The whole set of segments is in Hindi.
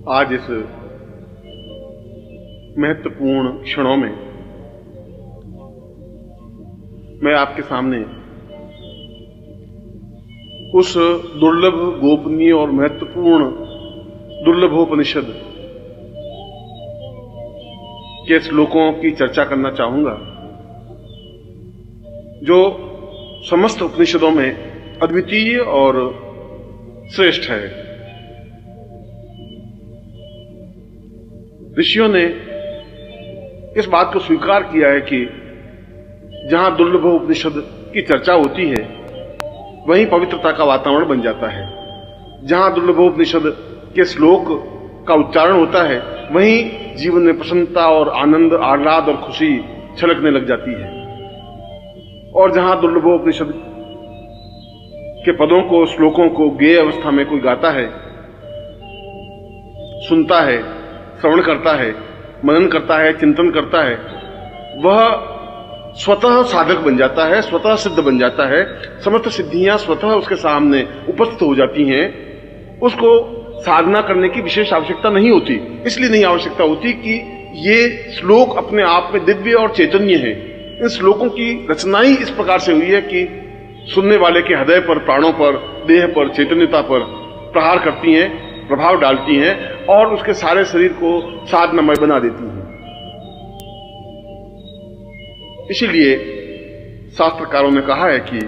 आज इस महत्वपूर्ण क्षणों में मैं आपके सामने उस दुर्लभ, गोपनीय और महत्वपूर्ण दुर्लभोपनिषद के श्लोकों की चर्चा करना चाहूंगा जो समस्त उपनिषदों में अद्वितीय और श्रेष्ठ है। ऋषियों ने इस बात को स्वीकार किया है कि जहां दुर्लभोपनिषद की चर्चा होती है वहीं पवित्रता का वातावरण बन जाता है। जहां दुर्लभोपनिषद के श्लोक का उच्चारण होता है वहीं जीवन में प्रसन्नता और आनंद, आह्लाद और खुशी छलकने लग जाती है। और जहां दुर्लभोपनिषद के पदों को, श्लोकों को गेय अवस्था में कोई गाता है, सुनता है, श्रवण करता है, मनन करता है, चिंतन करता है, वह स्वतः साधक बन जाता है, स्वतः सिद्ध बन जाता है। समस्त सिद्धियां स्वतः उसके सामने उपस्थित हो जाती हैं। उसको साधना करने की विशेष आवश्यकता नहीं होती। इसलिए नहीं आवश्यकता होती कि ये श्लोक अपने आप में दिव्य और चैतन्य है। इन श्लोकों की रचना ही इस प्रकार से हुई है कि सुनने वाले के हृदय पर, प्राणों पर, देह पर, चैतन्यता पर प्रहार करती हैं, प्रभाव डालती हैं और उसके सारे शरीर को साधनामय बना देती हैं। इसीलिए शास्त्रकारों ने कहा है कि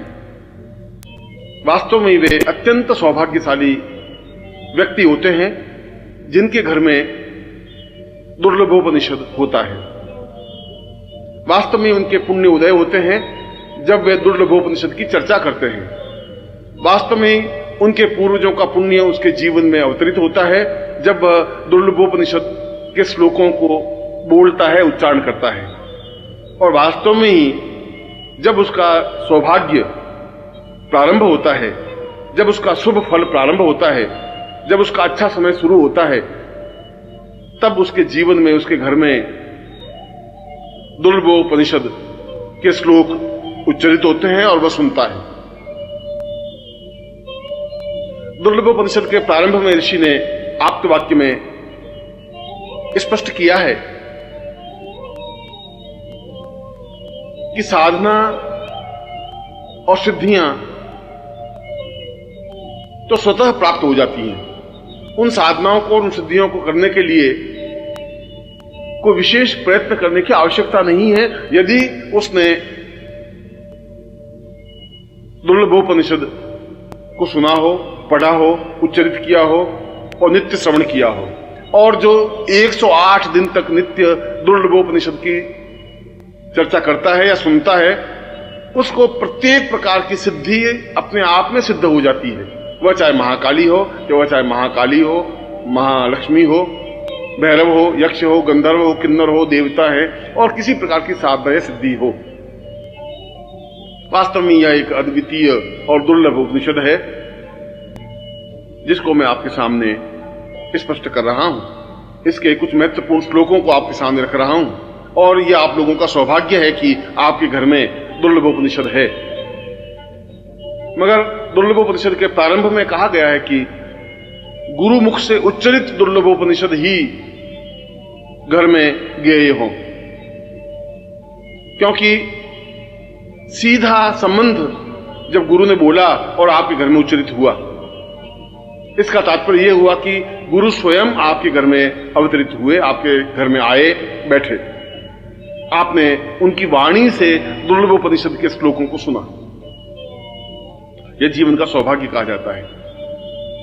वास्तव में वे अत्यंत सौभाग्यशाली व्यक्ति होते हैं जिनके घर में दुर्लभोपनिषद होता है। वास्तव में उनके पुण्य उदय होते हैं जब वे दुर्लभोपनिषद की चर्चा करते हैं। वास्तव में उनके पूर्वजों का पुण्य उसके जीवन में अवतरित होता है जब दुर्लभोपनिषद के श्लोकों को बोलता है, उच्चारण करता है। और वास्तव में ही जब उसका सौभाग्य प्रारंभ होता है, जब उसका शुभ फल प्रारंभ होता है, जब उसका अच्छा समय शुरू होता है, तब उसके जीवन में, उसके घर में दुर्लभोपनिषद के श्लोक उच्चरित होते हैं और वह सुनता है। दुर्लभोपनिषद के प्रारंभ में ऋषि ने आप्तवाक्य में स्पष्ट किया है कि साधना और सिद्धियां तो स्वतः प्राप्त हो जाती हैं। उन साधनाओं को और उन सिद्धियों को करने के लिए कोई विशेष प्रयत्न करने की आवश्यकता नहीं है। यदि उसने दुर्लभोपनिषद को सुना हो, पढ़ा हो, उच्चरित किया हो और नित्य श्रवण किया हो, और जो 108 दिन तक नित्य दुर्लभोपनिषद की चर्चा करता है या सुनता है, उसको प्रत्येक प्रकार की सिद्धि अपने आप में सिद्ध हो जाती है। वह चाहे महाकाली हो, वह चाहे महाकाली हो, महालक्ष्मी हो, भैरव हो, यक्ष हो, गंधर्व हो, किन्नर हो, देवता है और किसी प्रकार की साधना या सिद्धि हो। वास्तव में यह एक अद्वितीय और दुर्लभ उपनिषद है जिसको मैं आपके सामने स्पष्ट कर रहा हूं। इसके कुछ महत्वपूर्ण श्लोकों को आपके सामने रख रहा हूं और यह आप लोगों का सौभाग्य है कि आपके घर में दुर्लभोपनिषद है। मगर दुर्लभोपनिषद के प्रारंभ में कहा गया है कि गुरु मुख से उच्चरित दुर्लभोपनिषद ही घर में गेय हो, क्योंकि सीधा संबंध जब गुरु ने बोला और आपके घर में उच्चरित हुआ, इसका तात्पर्य यह हुआ कि गुरु स्वयं आपके घर में अवतरित हुए, आपके घर में आए, बैठे। आपने उनकी वाणी से दुर्लभोपनिषद के श्लोकों को सुना। यह जीवन का सौभाग्य कहा जाता है,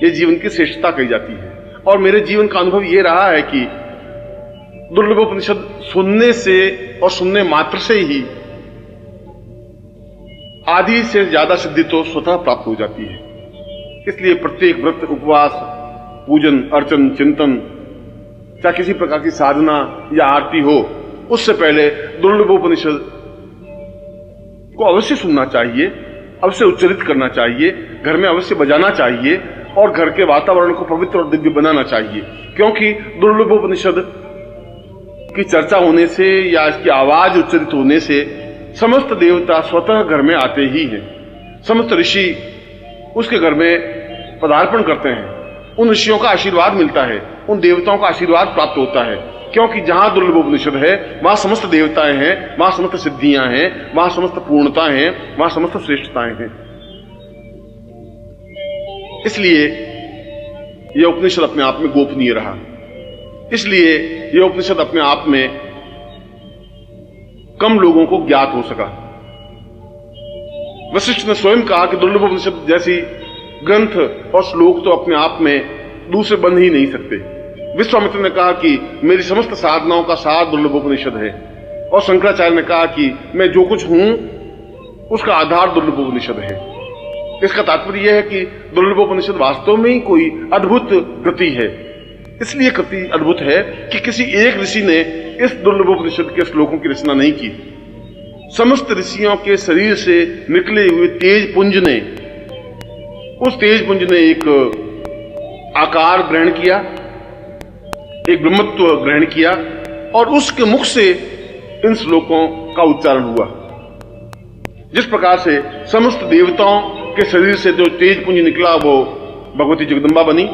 यह जीवन की श्रेष्ठता कही जाती है। और मेरे जीवन का अनुभव यह रहा है कि दुर्लभोपनिषद सुनने से और सुनने मात्र से ही आधी से ज्यादा सिद्धि तो स्वतः प्राप्त हो जाती है। इसलिए प्रत्येक व्रत, उपवास, पूजन, अर्चन, चिंतन, चाहे किसी प्रकार की साधना या आरती हो, उससे पहले दुर्लभोपनिषद को अवश्य सुनना चाहिए, अवश्य उच्चरित करना चाहिए, घर में अवश्य बजाना चाहिए और घर के वातावरण को पवित्र और दिव्य बनाना चाहिए। क्योंकि दुर्लभोपनिषद की चर्चा होने से या इसकी आवाज उच्चरित होने से समस्त देवता स्वतः घर में आते ही हैं। समस्त ऋषि उसके घर में पदार्पण करते हैं, उन ऋषियों का आशीर्वाद मिलता है। उन देवताओं का आशीर्वाद प्राप्त होता है, क्योंकि जहां दुर्लभोपनिषद है वहां समस्त देवताएं हैं, वहां समस्त सिद्धियां हैं, वहां समस्त पूर्णता हैं, वहां समस्त श्रेष्ठताएं हैं। इसलिए यह उपनिषद अपने आप में गोपनीय रहा, इसलिए यह उपनिषद अपने आप में कम लोगों को ज्ञात हो सका। वशिष्ठ ने स्वयं कहा कि दुर्लभोपनिषद जैसी ग्रंथ और श्लोक तो अपने आप में दूसरे बन ही नहीं सकते। विश्वामित्र ने कहा कि मेरी समस्त साधनाओं का सार दुर्लभोपनिषद है, और शंकराचार्य ने कहा कि मैं जो कुछ हूं उसका आधार दुर्लभोपनिषद है। इसका तात्पर्य यह है कि दुर्लभोपनिषद वास्तव में ही कोई अद्भुत कृति है। इसलिए कृति अद्भुत है कि किसी एक ऋषि ने इस दुर्लभोपनिषद के श्लोकों की रचना नहीं की। समस्त ऋषियों के शरीर से निकले हुए तेज पुंज ने, उस तेज पुंज ने एक आकार ग्रहण किया, एक ब्रह्मत्व ग्रहण किया, और उसके मुख से इन श्लोकों का उच्चारण हुआ। जिस प्रकार से समस्त देवताओं के शरीर से जो तेज पुंज निकला वो भगवती जगदम्बा बनी,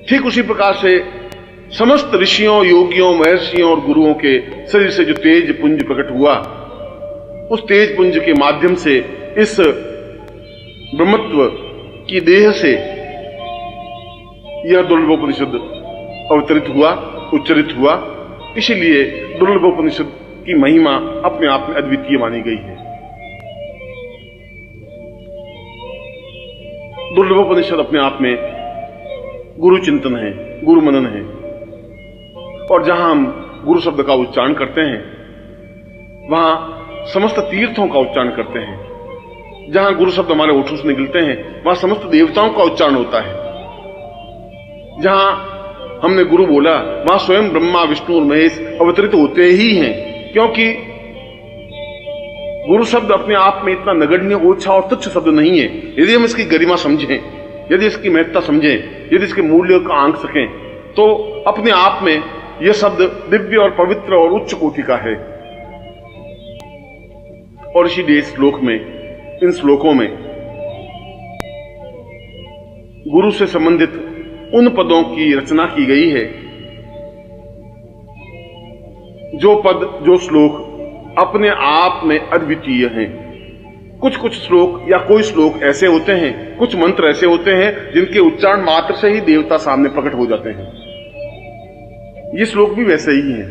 ठीक उसी प्रकार से समस्त ऋषियों, योगियों, महर्षियों और गुरुओं के शरीर से जो तेज पुंज प्रकट हुआ, उस तेज पुंज के माध्यम से इस ब्रह्मत्व की देह से यह दुर्लभोपनिषद अवतरित हुआ, उच्चरित हुआ। इसीलिए दुर्लभोपनिषद की महिमा अपने आप में अद्वितीय मानी गई है। दुर्लभोपनिषद अपने आप में गुरु चिंतन है, गुरु मनन है, और जहां हम गुरु शब्द का उच्चारण करते हैं वहां समस्त तीर्थों का उच्चारण करते हैं। जहां गुरु शब्द हमारे ओठों से निकलते हैं वहां समस्त देवताओं का उच्चारण होता है। जहां हमने गुरु बोला वहां स्वयं ब्रह्मा, विष्णु और महेश अवतरित होते ही हैं, क्योंकि गुरु शब्द अपने आप में इतना नगण्य, ओछा और तुच्छ शब्द नहीं है। यदि हम इसकी गरिमा समझें, यदि इसकी महत्ता समझें, यदि इसके मूल्य का आंक सकें, तो अपने आप में यह शब्द दिव्य और पवित्र और उच्च कोटि का है। और इसीलिए इस श्लोक में, इन श्लोकों में गुरु से संबंधित उन पदों की रचना की गई है जो पद, जो श्लोक अपने आप में अद्वितीय हैं। कुछ श्लोक या कोई श्लोक ऐसे होते हैं, कुछ मंत्र ऐसे होते हैं जिनके उच्चारण मात्र से ही देवता सामने प्रकट हो जाते हैं। ये श्लोक भी वैसे ही हैं।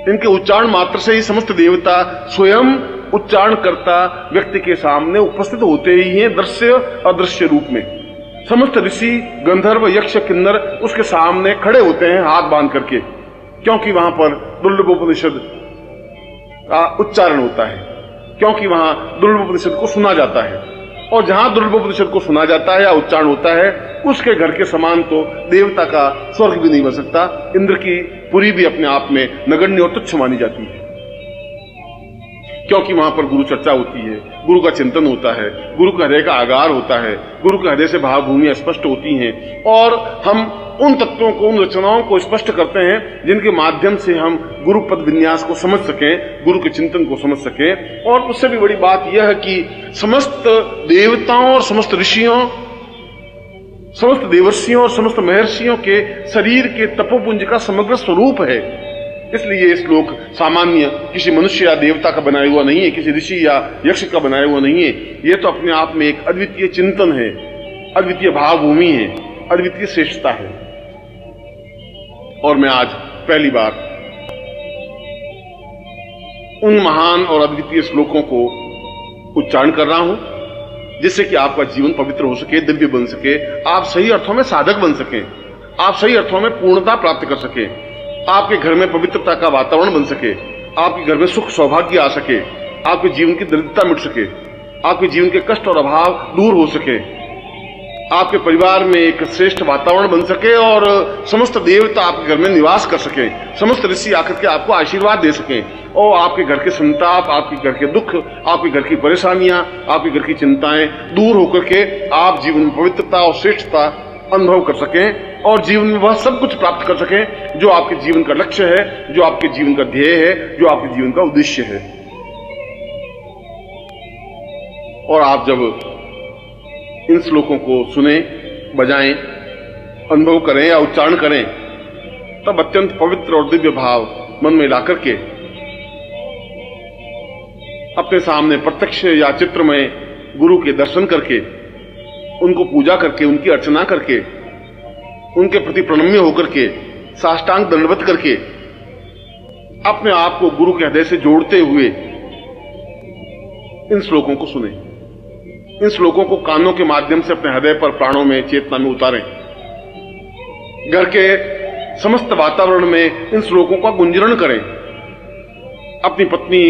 इनके उच्चारण मात्र से ही समस्त देवता स्वयं उच्चारणकर्ता व्यक्ति के सामने उपस्थित होते ही हैं, दृश्य अदृश्य रूप में। समस्त ऋषि, गंधर्व, यक्ष, किन्नर उसके सामने खड़े होते हैं हाथ बांध करके, क्योंकि वहां पर दुर्लभोपनिषद का उच्चारण होता है, क्योंकि वहां दुर्लभोपनिषद को सुना जाता है। और जहां दुर्लभोपनिषद को सुना जाता है या उच्चारण होता है, उसके घर के समान तो देवता का स्वर्ग भी नहीं बन सकता। इंद्र की पुरी भी अपने आप में नगण्य और तुच्छ मानी जाती है, क्योंकि वहां पर गुरु चर्चा होती है, गुरु का चिंतन होता है, गुरु के हृदय का आगार होता है, गुरु के हृदय से भाव भूमियां स्पष्ट होती हैं, और हम उन तत्वों को, उन रचनाओं को स्पष्ट करते हैं जिनके माध्यम से हम गुरु पद विन्यास को समझ सकें, गुरु के चिंतन को समझ सकें। और उससे भी बड़ी बात यह है कि समस्त देवताओं और समस्त ऋषियों, समस्त देवर्षियों और समस्त महर्षियों के शरीर के तपोपुंज का समग्र स्वरूप है। इसलिए ये श्लोक सामान्य किसी मनुष्य या देवता का बनाया हुआ नहीं है, किसी ऋषि या यक्ष का बनाया हुआ नहीं है। ये तो अपने आप में एक अद्वितीय चिंतन है, अद्वितीय भावभूमि है, अद्वितीय श्रेष्ठता है। और मैं आज पहली बार उन महान और अद्वितीय श्लोकों को उच्चारण कर रहा हूं, जिससे कि आपका जीवन पवित्र हो सके, दिव्य बन सके, आप सही अर्थों में साधक बन सकें, आप सही अर्थों में पूर्णता प्राप्त कर सके, आपके घर में पवित्रता का वातावरण बन सके, आपके घर में सुख सौभाग्य आ सके, आपके जीवन की दरिद्रता मिट सके, आपके जीवन के कष्ट और अभाव दूर हो सके, आपके परिवार में एक श्रेष्ठ वातावरण बन सके और समस्त देवता आपके घर में निवास कर सके, समस्त ऋषि आकर के आपको आशीर्वाद दे सके, और आपके घर के संताप, आपके घर के दुख, आपके घर की परेशानियां, आपके घर की चिंताएं दूर होकर के आप जीवन में पवित्रता और श्रेष्ठता अनुभव कर सकें, और जीवन में वह सब कुछ प्राप्त कर सकें जो आपके जीवन का लक्ष्य है, जो आपके जीवन का ध्येय है, जो आपके जीवन का उद्देश्य है। और आप जब इन श्लोकों को सुने, बजाएं अनुभव करें या उच्चारण करें, तब अत्यंत पवित्र और दिव्य भाव मन में ला करके अपने सामने प्रत्यक्ष या चित्र में गुरु के दर्शन करके, उनको पूजा करके, उनकी अर्चना करके, उनके प्रति प्रणम्य होकर के, साष्टांग दंडवत करके अपने आप को गुरु के हृदय से जोड़ते हुए इन श्लोकों को सुने, इन श्लोकों को कानों के माध्यम से अपने हृदय पर, प्राणों में, चेतना में उतारें। घर के समस्त वातावरण में इन श्लोकों का गुंजरण करें। अपनी पत्नी,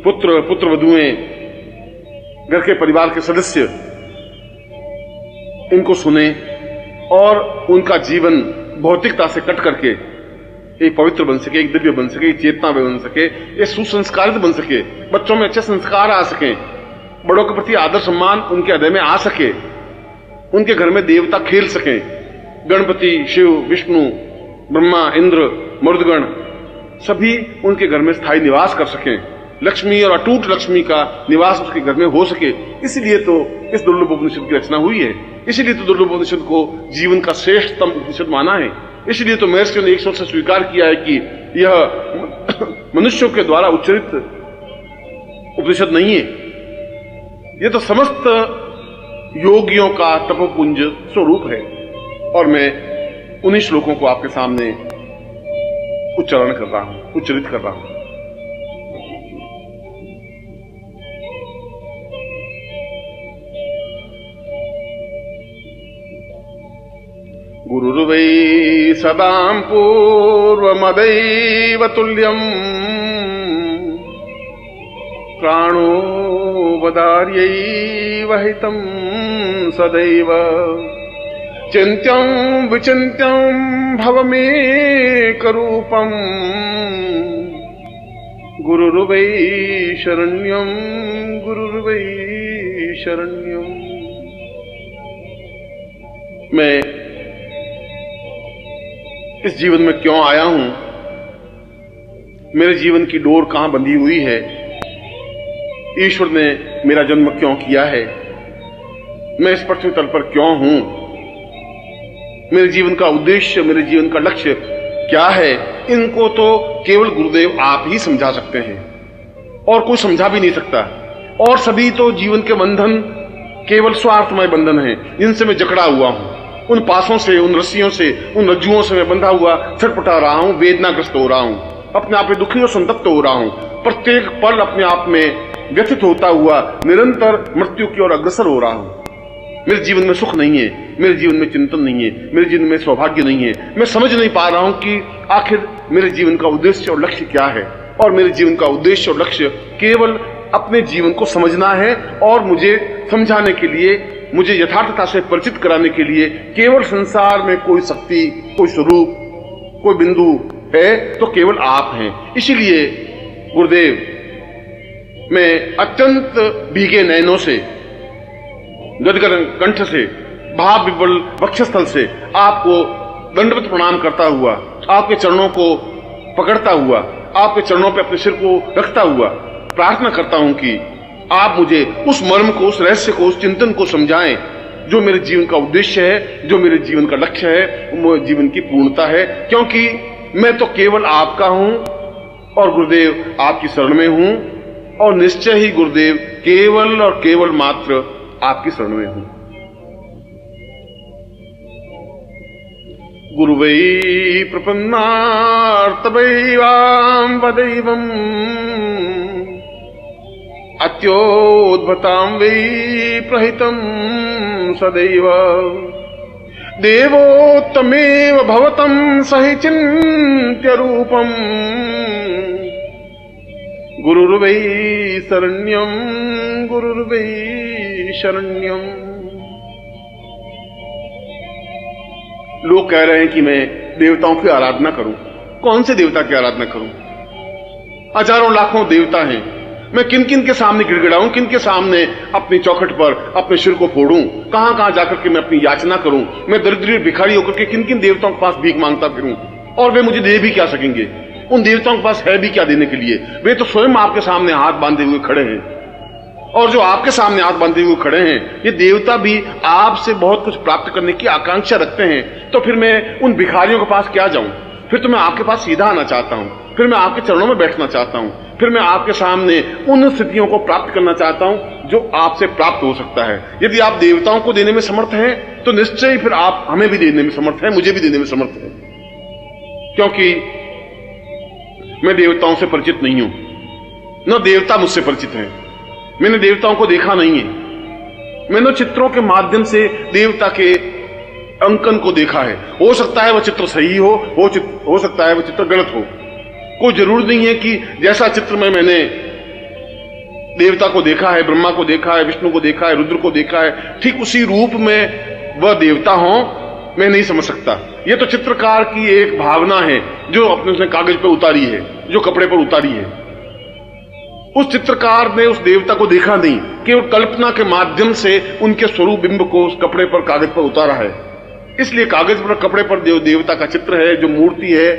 पुत्र, पुत्रवधुएं, घर के परिवार के सदस्य इनको सुने और उनका जीवन भौतिकता से कट करके एक पवित्र बन सके, एक दिव्य बन सके, एक चेतना में बन सके, एक सुसंस्कारित बन सके, बच्चों में अच्छे संस्कार आ सके, बड़ों के प्रति आदर सम्मान उनके हृदय में आ सके, उनके घर में देवता खेल सकें, गणपति, शिव, विष्णु, ब्रह्मा, इंद्र, मरुदगण सभी उनके घर में स्थायी निवास कर सकें, लक्ष्मी और अटूट लक्ष्मी का निवास उसके घर में हो सके। इसलिए तो इस दुर्लभ उपनिषद की रचना हुई है, इसलिए तो दुर्लभ उपनिषद को जीवन का श्रेष्ठतम उपनिषद माना है, इसलिए तो महर्षियों ने एक स्वर से स्वीकार किया है कि यह मनुष्यों के द्वारा उच्चरित उपनिषद नहीं है, यह तो समस्त योगियों का तपोपुंज स्वरूप है। और मैं उन्हीं श्लोकों को आपके सामने उच्चारण कर रहा हूं, उच्चरित कर रहा हूं। गुरुर्वै सदां पूर्वमदैव तुल्यम् प्राणो वदार्यैव हितं सदैव चिन्त्यं विचिन्त्यं भवमेकरूपम् गुरुर्वै शरण्यं गुरुर्वै शरण्यं। मैं इस जीवन में क्यों आया हूं, मेरे जीवन की डोर कहां बंधी हुई है, ईश्वर ने मेरा जन्म क्यों किया है, मैं इस पृथ्वी तल पर क्यों हूं, मेरे जीवन का उद्देश्य, मेरे जीवन का लक्ष्य क्या है, इनको तो केवल गुरुदेव आप ही समझा सकते हैं और कोई समझा भी नहीं सकता। और सभी तो जीवन के बंधन केवल स्वार्थमय बंधन हैं जिनसे मैं जकड़ा हुआ हूं। उन पासों से, उन रस्सियों से, उन रज्जुओं से मैं बंधा हुआ छटपटा रहा हूं, वेदनाग्रस्त हो रहा हूं, अपने आप में दुखी और संतप्त हो रहा हूं, प्रत्येक पल अपने आप में व्यथित होता हुआ निरंतर मृत्यु की ओर अग्रसर हो रहा हूं। मेरे जीवन में सुख नहीं है, मेरे जीवन में चिंतन नहीं है, मेरे जीवन में सौभाग्य नहीं है। मैं समझ नहीं पा रहा हूं कि आखिर मेरे जीवन का उद्देश्य और लक्ष्य क्या है। और मेरे जीवन का उद्देश्य और लक्ष्य केवल अपने जीवन को समझना है और मुझे समझाने के लिए, मुझे यथार्थता से परिचित कराने के लिए केवल संसार में कोई शक्ति, कोई स्वरूप, कोई बिंदु है तो केवल आप हैं। इसीलिए गुरुदेव, मैं अत्यंत भीगे नयनों से, गदगद कंठ से, भाव विवल वक्षस्थल से आपको दंडवत प्रणाम करता हुआ, आपके चरणों को पकड़ता हुआ, आपके चरणों पे अपने सिर को रखता हुआ प्रार्थना करता हूं कि आप मुझे उस मर्म को, उस रहस्य को, उस चिंतन को समझाएं जो मेरे जीवन का उद्देश्य है, जो मेरे जीवन का लक्ष्य है, वो जीवन की पूर्णता है। क्योंकि मैं तो केवल आपका हूं और गुरुदेव आपकी शरण में हूं और निश्चय ही गुरुदेव केवल और केवल मात्र आपकी शरण में हूं। गुरुवै प्रपन्नार्तवैवां वदैवम् अत्योद्भतां वै प्रहितं सदैव देवोत्तमेव भवतं सहि चिन्त्य रूपम् गुरुर्वै शरण्यं गुरुर्वै शरण्यम। लोग कह रहे हैं कि मैं देवताओं की आराधना करूं। कौन से देवता की आराधना करूं? हजारों लाखों देवता हैं। मैं किन किन के सामने गिड़गिड़ाऊं, किन के सामने अपनी चौखट पर अपने सिर को फोड़ूं, कहां कहां जाकर के मैं अपनी याचना करूं? मैं दरिद्र भिखारी होकर के किन किन देवताओं के पास भीख मांगता फिरूं? और वे मुझे दे भी क्या सकेंगे? उन देवताओं के पास है भी क्या देने के लिए? वे तो स्वयं आपके सामने हाथ बांधे हुए खड़े हैं और जो आपके सामने आंख बांधे हुए खड़े हैं, ये देवता भी आपसे बहुत कुछ प्राप्त करने की आकांक्षा रखते हैं। तो फिर मैं उन भिखारियों के पास क्या जाऊं? फिर तो मैं आपके पास सीधा आना चाहता हूं, फिर मैं आपके चरणों में बैठना चाहता हूं, फिर मैं आपके सामने उन स्थितियों को प्राप्त करना चाहता हूं जो आपसे प्राप्त हो सकता है। यदि आप देवताओं को देने में समर्थ हैं तो निश्चय ही फिर आप हमें भी देने में समर्थ हैं, मुझे भी देने में समर्थ हैं, क्योंकि मैं देवताओं से परिचित नहीं हूं, न देवता मुझसे परिचित हैं। मैंने देवताओं को देखा नहीं है, मैंने चित्रों के माध्यम से देवता के अंकन को देखा है। हो सकता है वह चित्र सही हो सकता है वह चित्र गलत हो। कोई जरूर नहीं है कि जैसा चित्र में मैंने देवता को देखा है, ब्रह्मा को देखा है, विष्णु को देखा है, रुद्र को देखा है, ठीक उसी रूप में वह देवता हो, मैं नहीं समझ सकता। यह तो चित्रकार की एक भावना है जो अपने उसने कागज पर उतारी है, जो कपड़े पर उतारी है। उस चित्रकार ने उस देवता को देखा नहीं, केवल कल्पना के माध्यम से उनके स्वरूप बिंब को उस कपड़े पर, कागज पर उतारा है। इसलिए कागज पर, कपड़े पर जो देवता का चित्र है, जो मूर्ति है,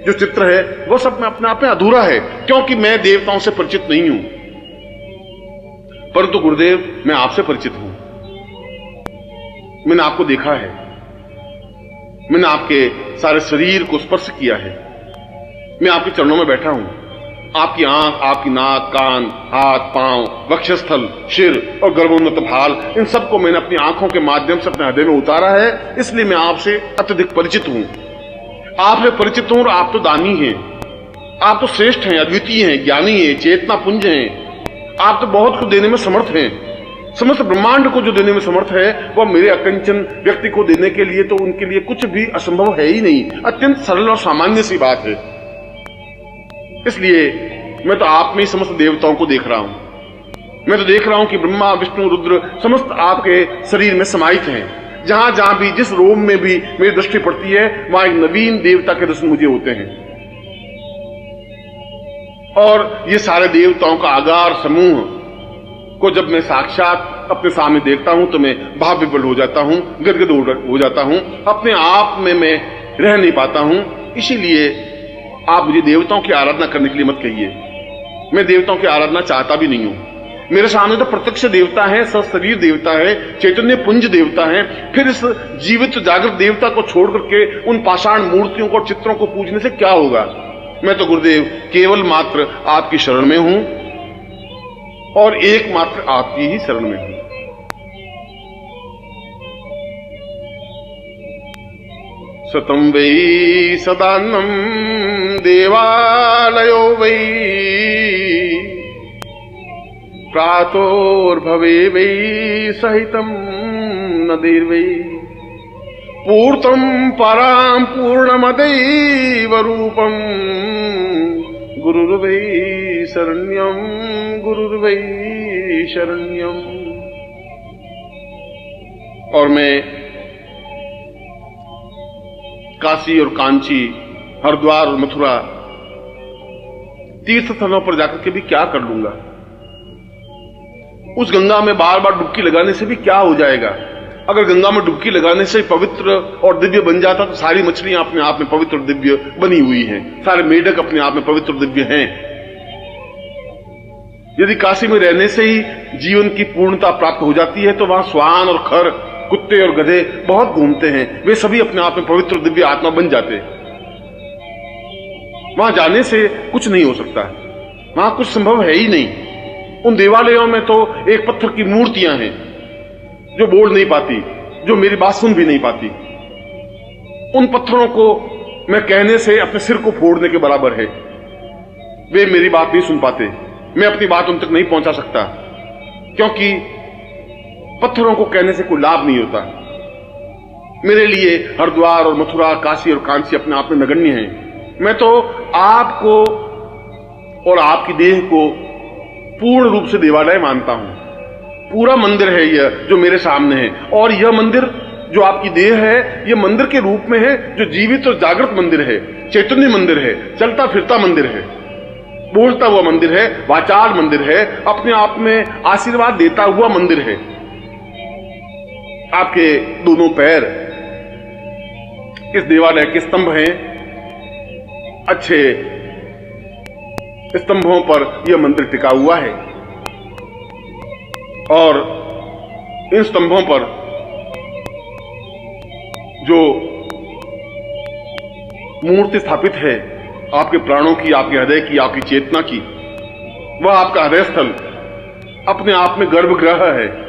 जो चित्र है, वह सब में अपने आप में अधूरा है, क्योंकि मैं देवताओं से परिचित नहीं हूं। परंतु गुरुदेव, मैं आपसे परिचित हूं। मैंने आपको देखा है, मैंने आपके सारे शरीर को स्पर्श किया है, मैं आपके चरणों में बैठा हूं। आपकी आंख, आपकी नाक, कान, हाथ, पांव, वक्षस्थल, सिर और गर्भोन्नत भाल, इन सबको मैंने अपनी आंखों के माध्यम से अपने हृदय में उतारा है। इसलिए मैं आपसे अत्यधिक परिचित हूं। आपसे परिचित हूं और आप तो दानी हैं, आप तो श्रेष्ठ हैं, अद्वितीय हैं, ज्ञानी हैं, चेतना पुंज हैं। आप तो बहुत कुछ देने में समर्थ हैं। समस्त ब्रह्मांड को जो देने में समर्थ है, वह मेरे अकंचन व्यक्ति को देने के लिए तो उनके लिए कुछ भी असंभव है ही नहीं। अत्यंत सरल और सामान्य सी बात है। इसलिए मैं तो आप में ही समस्त देवताओं को देख रहा हूं। मैं तो देख रहा हूं कि ब्रह्मा, विष्णु, रुद्र समस्त आपके शरीर में समाहित हैं। जहां जहां भी, जिस रोम में भी मेरी दृष्टि पड़ती है, वहां एक नवीन देवता के दर्शन मुझे होते हैं। और ये सारे देवताओं का आगार समूह को जब मैं साक्षात अपने सामने देखता हूं तो मैं भाव विवल हो जाता हूं, गदगद हो जाता हूं, अपने आप में मैं रह नहीं पाता हूं। इसीलिए आप मुझे देवताओं की आराधना करने के लिए मत कहिए। मैं देवताओं की आराधना चाहता भी नहीं हूं। मेरे सामने तो प्रत्यक्ष देवता है, सशरीर देवता है, चैतन्य पुंज देवता है। फिर इस जीवित जागृत देवता को छोड़ करके उन पाषाण मूर्तियों को, चित्रों को पूजने से क्या होगा? मैं तो गुरुदेव केवल मात्र आपकी शरण में हूं और एकमात्र आपकी ही शरण में हूं। सतं वै सदान्नं देवालयो वै प्रातोर्भवे वै सहितं नदीर्वै पूर्तं परां पूर्णमदैव रूपं गुरुर्वै शरण्यं गुरुर्वै शरण्यं। और मैं काशी और कांची, हरिद्वार और मथुरा तीर्थ स्थलों पर जाकर के भी क्या कर लूंगा? उस गंगा में बार बार डुबकी लगाने से भी क्या हो जाएगा? अगर गंगा में डुबकी लगाने से पवित्र और दिव्य बन जाता तो सारी मछलियां अपने आप में पवित्र और दिव्य बनी हुई हैं, सारे मेढक अपने आप में पवित्र और दिव्य हैं। यदि काशी में रहने से ही जीवन की पूर्णता प्राप्त हो जाती है तो वहां श्वान और खर, कुत्ते और गधे बहुत घूमते हैं, वे सभी अपने आप में पवित्र दिव्य आत्मा बन जाते हैं। वहां जाने से कुछ नहीं हो सकता, वहां कुछ संभव है ही नहीं। उन देवालयों में तो एक पत्थर की मूर्तियां हैं जो बोल नहीं पाती, जो मेरी बात सुन भी नहीं पाती। उन पत्थरों को मैं कहने से अपने सिर को फोड़ने के बराबर है। वे मेरी बात नहीं सुन पाते, मैं अपनी बात उन तक नहीं पहुंचा सकता, क्योंकि पत्थरों को कहने से कोई लाभ नहीं होता। मेरे लिए हरिद्वार और मथुरा, काशी और कांची अपने आप में नगण्य हैं। मैं तो आपको और आपकी देह को पूर्ण रूप से देवालय मानता हूं। पूरा मंदिर है यह जो मेरे सामने है, और यह मंदिर जो आपकी देह है, यह मंदिर के रूप में है, जो जीवित और जागृत मंदिर है, चैतन्य मंदिर है, चलता फिरता मंदिर है, बोलता हुआ मंदिर है, वाचाल मंदिर है, अपने आप में आशीर्वाद देता हुआ मंदिर है। आपके दोनों पैर इस देवालय के स्तंभ हैं। अच्छे स्तंभों पर यह मंदिर टिका हुआ है। और इन स्तंभों पर जो मूर्ति स्थापित है आपके प्राणों की, आपके हृदय की, आपकी चेतना की, वह आपका हृदय स्थल अपने आप में गर्भगृह है।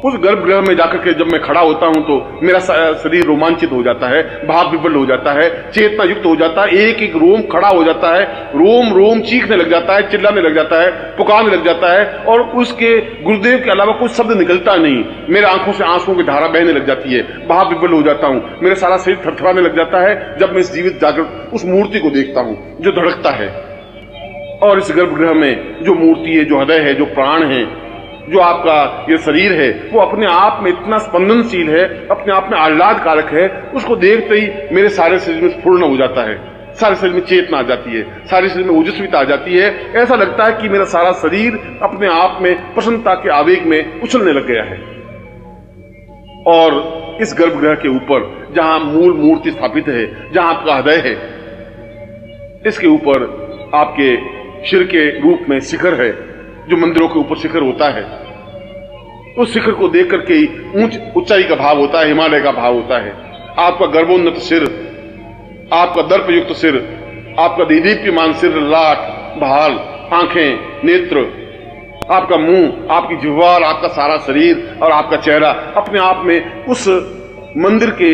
उस गर्भगृह में जाकर के जब मैं खड़ा होता हूं तो मेरा शरीर रोमांचित हो जाता है, भाव विवल हो जाता है, चेतना युक्त हो जाता है, एक एक रोम खड़ा हो जाता है, रोम रोम चीखने लग जाता है, चिल्लाने लग जाता है, पुकारने लग जाता है, और उसके गुरुदेव के अलावा कुछ शब्द निकलता नहीं। मेरे आंखों से आंसुओं की धारा बहने लग जाती है, भाव विवल हो जाता हूं, मेरा सारा शरीर थरथराने लग जाता है जब मैं इस जीवित जागृत उस मूर्ति को देखता हूं जो धड़कता है। और इस गर्भगृह में जो मूर्ति है, जो हृदय है, जो प्राण है, जो आपका ये शरीर है, वो अपने आप में इतना स्पंदनशील है, अपने आप में आह्लादकारक है, उसको देखते ही मेरे सारे शरीर में स्फुरण हो जाता है, सारे शरीर में चेतना आ जाती है, सारे शरीर में ओजस्विता आ जाती है। ऐसा लगता है कि मेरा सारा शरीर अपने आप में प्रसन्नता के आवेग में उछलने लग गया है। और इस गर्भगृह के ऊपर जहां मूल मूर्ति स्थापित है, जहां आपका हृदय है, इसके ऊपर आपके शिर के रूप में शिखर है, जो मंदिरों के ऊपर शिखर होता है। उस शिखर को देख करके ही ऊंचाई का भाव होता है, हिमालय का भाव होता है। आपका गर्भोन्नत सिर, आपका दर्पयुक्त सिर, आपका दीदीप्यमान सिर, लाट, भाल, आंखें, नेत्र, आपका मुंह, आपकी जिह्वा, आपका सारा शरीर और आपका चेहरा अपने आप में उस मंदिर के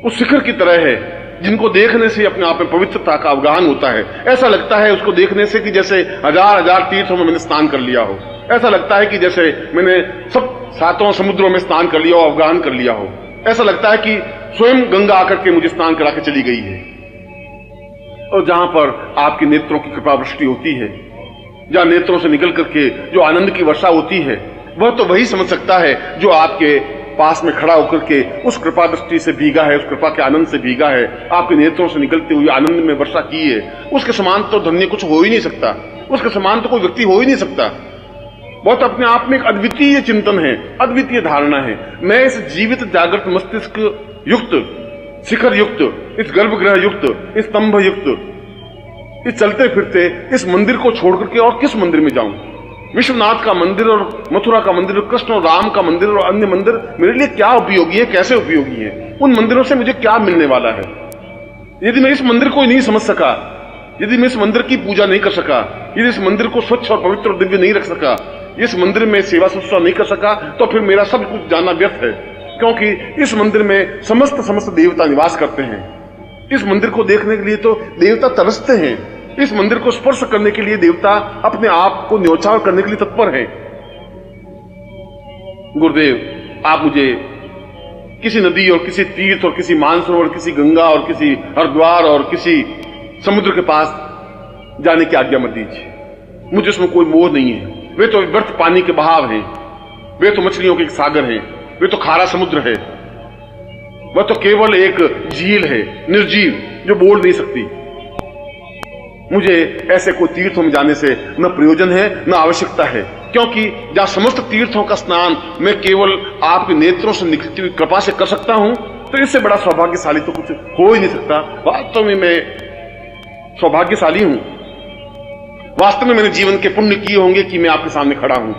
उस शिखर की तरह है, जिनको देखने से अपने आप में पवित्रता का अवगाहन होता है। ऐसा लगता है उसको देखने से कि जैसे हजार हजार तीर्थों में मैंने स्नान कर लिया हो। ऐसा लगता है कि जैसे मैंने सब सातों समुद्रों में स्नान कर लिया हो, अवगाहन कर लिया हो। ऐसा लगता है कि स्वयं गंगा आकर के मुझे स्नान करा के चली गई है। और जहां पर आपके नेत्रों की कृपा वृष्टि होती है, जहां नेत्रों से निकल करके जो आनंद की वर्षा होती है, वह तो वही समझ सकता है जो आपके पास में खड़ा होकर के उस कृपा दृष्टि से भीगा है, उस कृपा के आनंद से भीगा है, आपके नेत्रों से निकलते हुए आनंद में वर्षा की है। उसके समान तो धन्य कुछ हो ही नहीं सकता, उसके समान तो कोई व्यक्ति हो ही नहीं सकता। बहुत अपने आप में एक अद्वितीय चिंतन है, अद्वितीय धारणा है। मैं इस जीवित जागृत मस्तिष्क युक्त, शिखर युक्त, इस गर्भगृह युक्त, इस स्तंभ युक्त, इस चलते फिरते इस मंदिर को छोड़ करके और किस मंदिर में जाऊं? विश्वनाथ का मंदिर और मथुरा का मंदिर, कृष्ण और राम का मंदिर और अन्य मंदिर मेरे लिए क्या उपयोगी है, कैसे उपयोगी है? उन मंदिरों से मुझे क्या मिलने वाला है? यदि मैं इस मंदिर को नहीं समझ सका, यदि मैं इस मंदिर की पूजा नहीं कर सका, यदि इस मंदिर को स्वच्छ और पवित्र और दिव्य नहीं रख सका, इस मंदिर में सेवा शुश्रूषा नहीं कर सका, तो फिर मेरा सब कुछ जानना व्यर्थ है। क्योंकि इस मंदिर में समस्त देवता निवास करते हैं। इस मंदिर को देखने के लिए तो देवता तरसते हैं, इस मंदिर को स्पर्श करने के लिए देवता अपने आप को न्योछावर करने के लिए तत्पर हैं। गुरुदेव, आप मुझे किसी नदी और किसी तीर्थ और किसी मानसरोवर, किसी गंगा और किसी हरिद्वार और किसी समुद्र के पास जाने की आज्ञा मत दीजिए। मुझे उसमें कोई मोह नहीं है। वे तो व्यर्थ पानी के बहाव हैं, वे तो मछलियों के एक सागर हैं, वे तो खारा समुद्र है, वह तो केवल एक झील है, निर्जीव, जो बोल नहीं सकती। मुझे ऐसे कोई तीर्थों में जाने से न प्रयोजन है, न आवश्यकता है, क्योंकि जहां समस्त तीर्थों का स्नान मैं केवल आपके नेत्रों से निकलती हुई कृपा से कर सकता हूं, तो इससे बड़ा सौभाग्यशाली तो कुछ हो ही नहीं सकता। वास्तव में मैं सौभाग्यशाली हूं। वास्तव में मैंने जीवन के पुण्य किए होंगे कि मैं आपके सामने खड़ा हूं।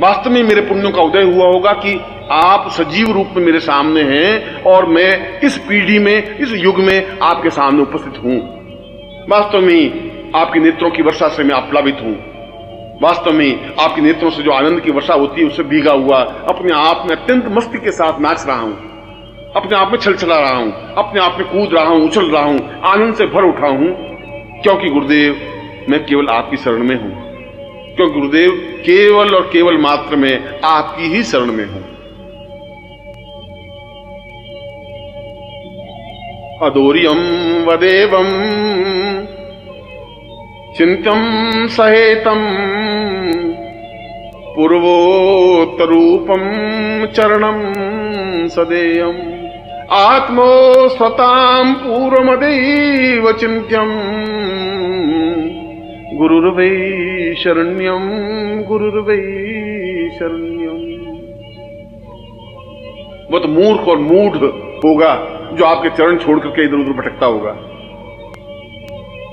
वास्तव में मेरे पुण्यों का उदय हुआ होगा कि आप सजीव रूप में मेरे सामने हैं और मैं इस पीढ़ी में, इस युग में आपके सामने उपस्थित हूं। वास्तव में आपके नेत्रों की वर्षा से मैं आप्लावित हूं। वास्तव में आपके नेत्रों से जो आनंद की वर्षा होती है उससे भीगा हुआ अपने आप में अत्यंत मस्ती के साथ नाच रहा हूं, अपने आप में छलछला रहा हूं, अपने आप में कूद रहा हूं, उछल रहा हूं, आनंद से भर उठा हूं, क्योंकि गुरुदेव मैं केवल आपकी शरण में हूं। क्योंकि गुरुदेव केवल और केवल मात्र में आपकी ही शरण में हूं। अदोर्यम वदेवम चिंतम सहेतम पूर्वोत्तरूपम चरणम सदेयम आत्मो स्वताम पूर्वमदैव चिंत्यम गुरुर्वै शरण्यम गुरुर्वै शरण्यम। वो तो मूर्ख और मूढ़ होगा जो आपके चरण छोड़ करके इधर उधर भटकता होगा।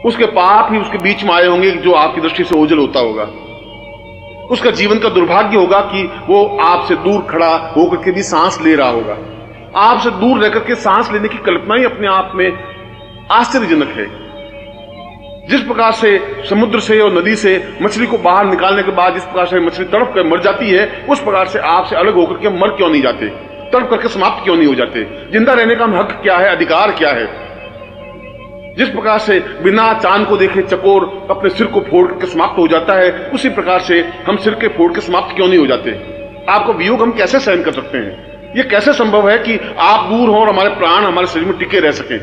उसके पाप ही उसके बीच में आए होंगे जो आपकी दृष्टि से ओझल होता होगा। उसका जीवन का दुर्भाग्य होगा कि वो आपसे दूर खड़ा होकर के भी सांस ले रहा होगा। आपसे दूर रहकर के सांस लेने की कल्पना ही अपने आप में आश्चर्यजनक है। जिस प्रकार से समुद्र से और नदी से मछली को बाहर निकालने के बाद जिस प्रकार से मछली तड़प कर मर जाती है, उस प्रकार से आपसे अलग होकर के मर क्यों नहीं जाते, तड़प करके समाप्त क्यों नहीं हो जाते? जिंदा रहने का हक क्या है, अधिकार क्या है? जिस प्रकार से बिना चांद को देखे चकोर अपने सिर को फोड़ करके समाप्त हो जाता है, उसी प्रकार से हम सिर के फोड़ के समाप्त क्यों नहीं हो जाते? आपको वियोग हम कैसे सहन कर सकते हैं? ये कैसे संभव है कि आप दूर हो और हमारे प्राण हमारे शरीर में टिके रह सकें?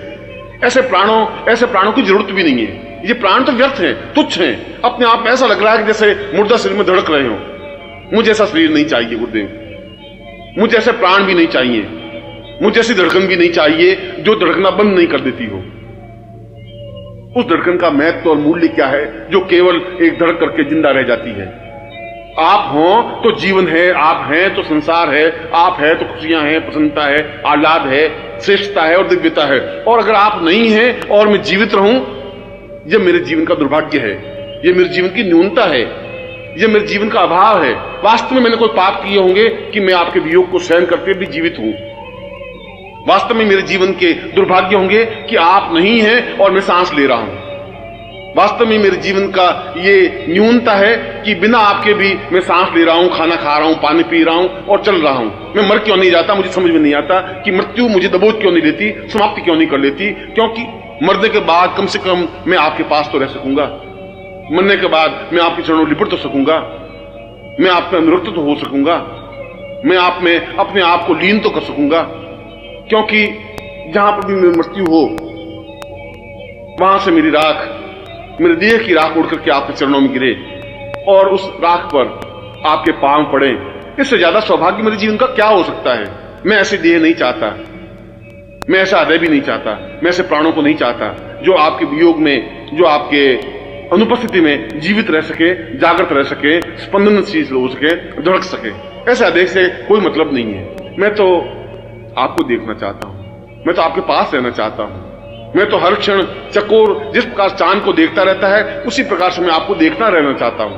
ऐसे प्राणों की जरूरत भी नहीं है। ये प्राण तो व्यर्थ हैं, तुच्छ हैं। अपने आप ऐसा लग रहा है कि जैसे मुर्दा शरीर में धड़क रहे हो। मुझे ऐसा शरीर नहीं चाहिए गुरुदेव, मुझे ऐसे प्राण भी नहीं चाहिए, मुझे ऐसी धड़कन भी नहीं चाहिए जो धड़कना बंद नहीं कर देती हो। उस धड़कन का महत्व और मूल्य क्या है जो केवल एक धड़क करके जिंदा रह जाती है? आप हो तो जीवन है, आप हैं तो संसार है, आप है तो खुशियां हैं, प्रसन्नता है, आह्लाद है, श्रेष्ठता है और दिव्यता है। और अगर आप नहीं हैं और मैं जीवित रहूं, यह मेरे जीवन का दुर्भाग्य है, यह मेरे जीवन की न्यूनता है, यह मेरे जीवन का अभाव है। वास्तव में मैंने कोई पाप किए होंगे कि मैं आपके वियोग को सहन करके भी जीवित हूं। वास्तव में मेरे जीवन के दुर्भाग्य होंगे कि आप नहीं हैं और मैं सांस ले रहा हूं। वास्तव में मेरे जीवन का ये न्यूनता है कि बिना आपके भी मैं सांस ले रहा हूं, खाना खा रहा हूं, पानी पी रहा हूं और चल रहा हूं। मैं मर क्यों नहीं जाता? मुझे समझ में नहीं आता कि मृत्यु मुझे दबोच क्यों नहीं लेती, समाप्ति क्यों नहीं कर लेती? क्योंकि मरने के बाद कम से कम मैं आपके पास तो रह सकूंगा, मरने के बाद मैं आपके चरणों लिपट तो सकूंगा, मैं आप में अनुरक्त तो हो सकूंगा, मैं आप में अपने आप को लीन तो कर सकूंगा। क्योंकि जहां पर भी मेरी मृत्यु हो, वहां से मेरी राख, मेरे देह की राख उड़ करके आपके चरणों में गिरे और उस राख पर आपके पांव पड़े। इससे ज्यादा सौभाग्य मेरे जीवन का क्या हो सकता है? मैं ऐसे देह नहीं चाहता, मैं ऐसा हृदय भी नहीं चाहता, मैं ऐसे प्राणों को नहीं चाहता जो आपके वियोग में, जो आपके अनुपस्थिति में जीवित रह सके, जागृत रह सके, स्पंदनशील हो सके, धड़क सके। ऐसे हृदय से कोई मतलब नहीं है। मैं तो आपको देखना चाहता हूं, मैं तो आपके पास रहना चाहता हूं। मैं तो हर क्षण चकोर जिस प्रकार चांद को देखता रहता है, उसी प्रकार से मैं आपको देखना रहना चाहता हूं।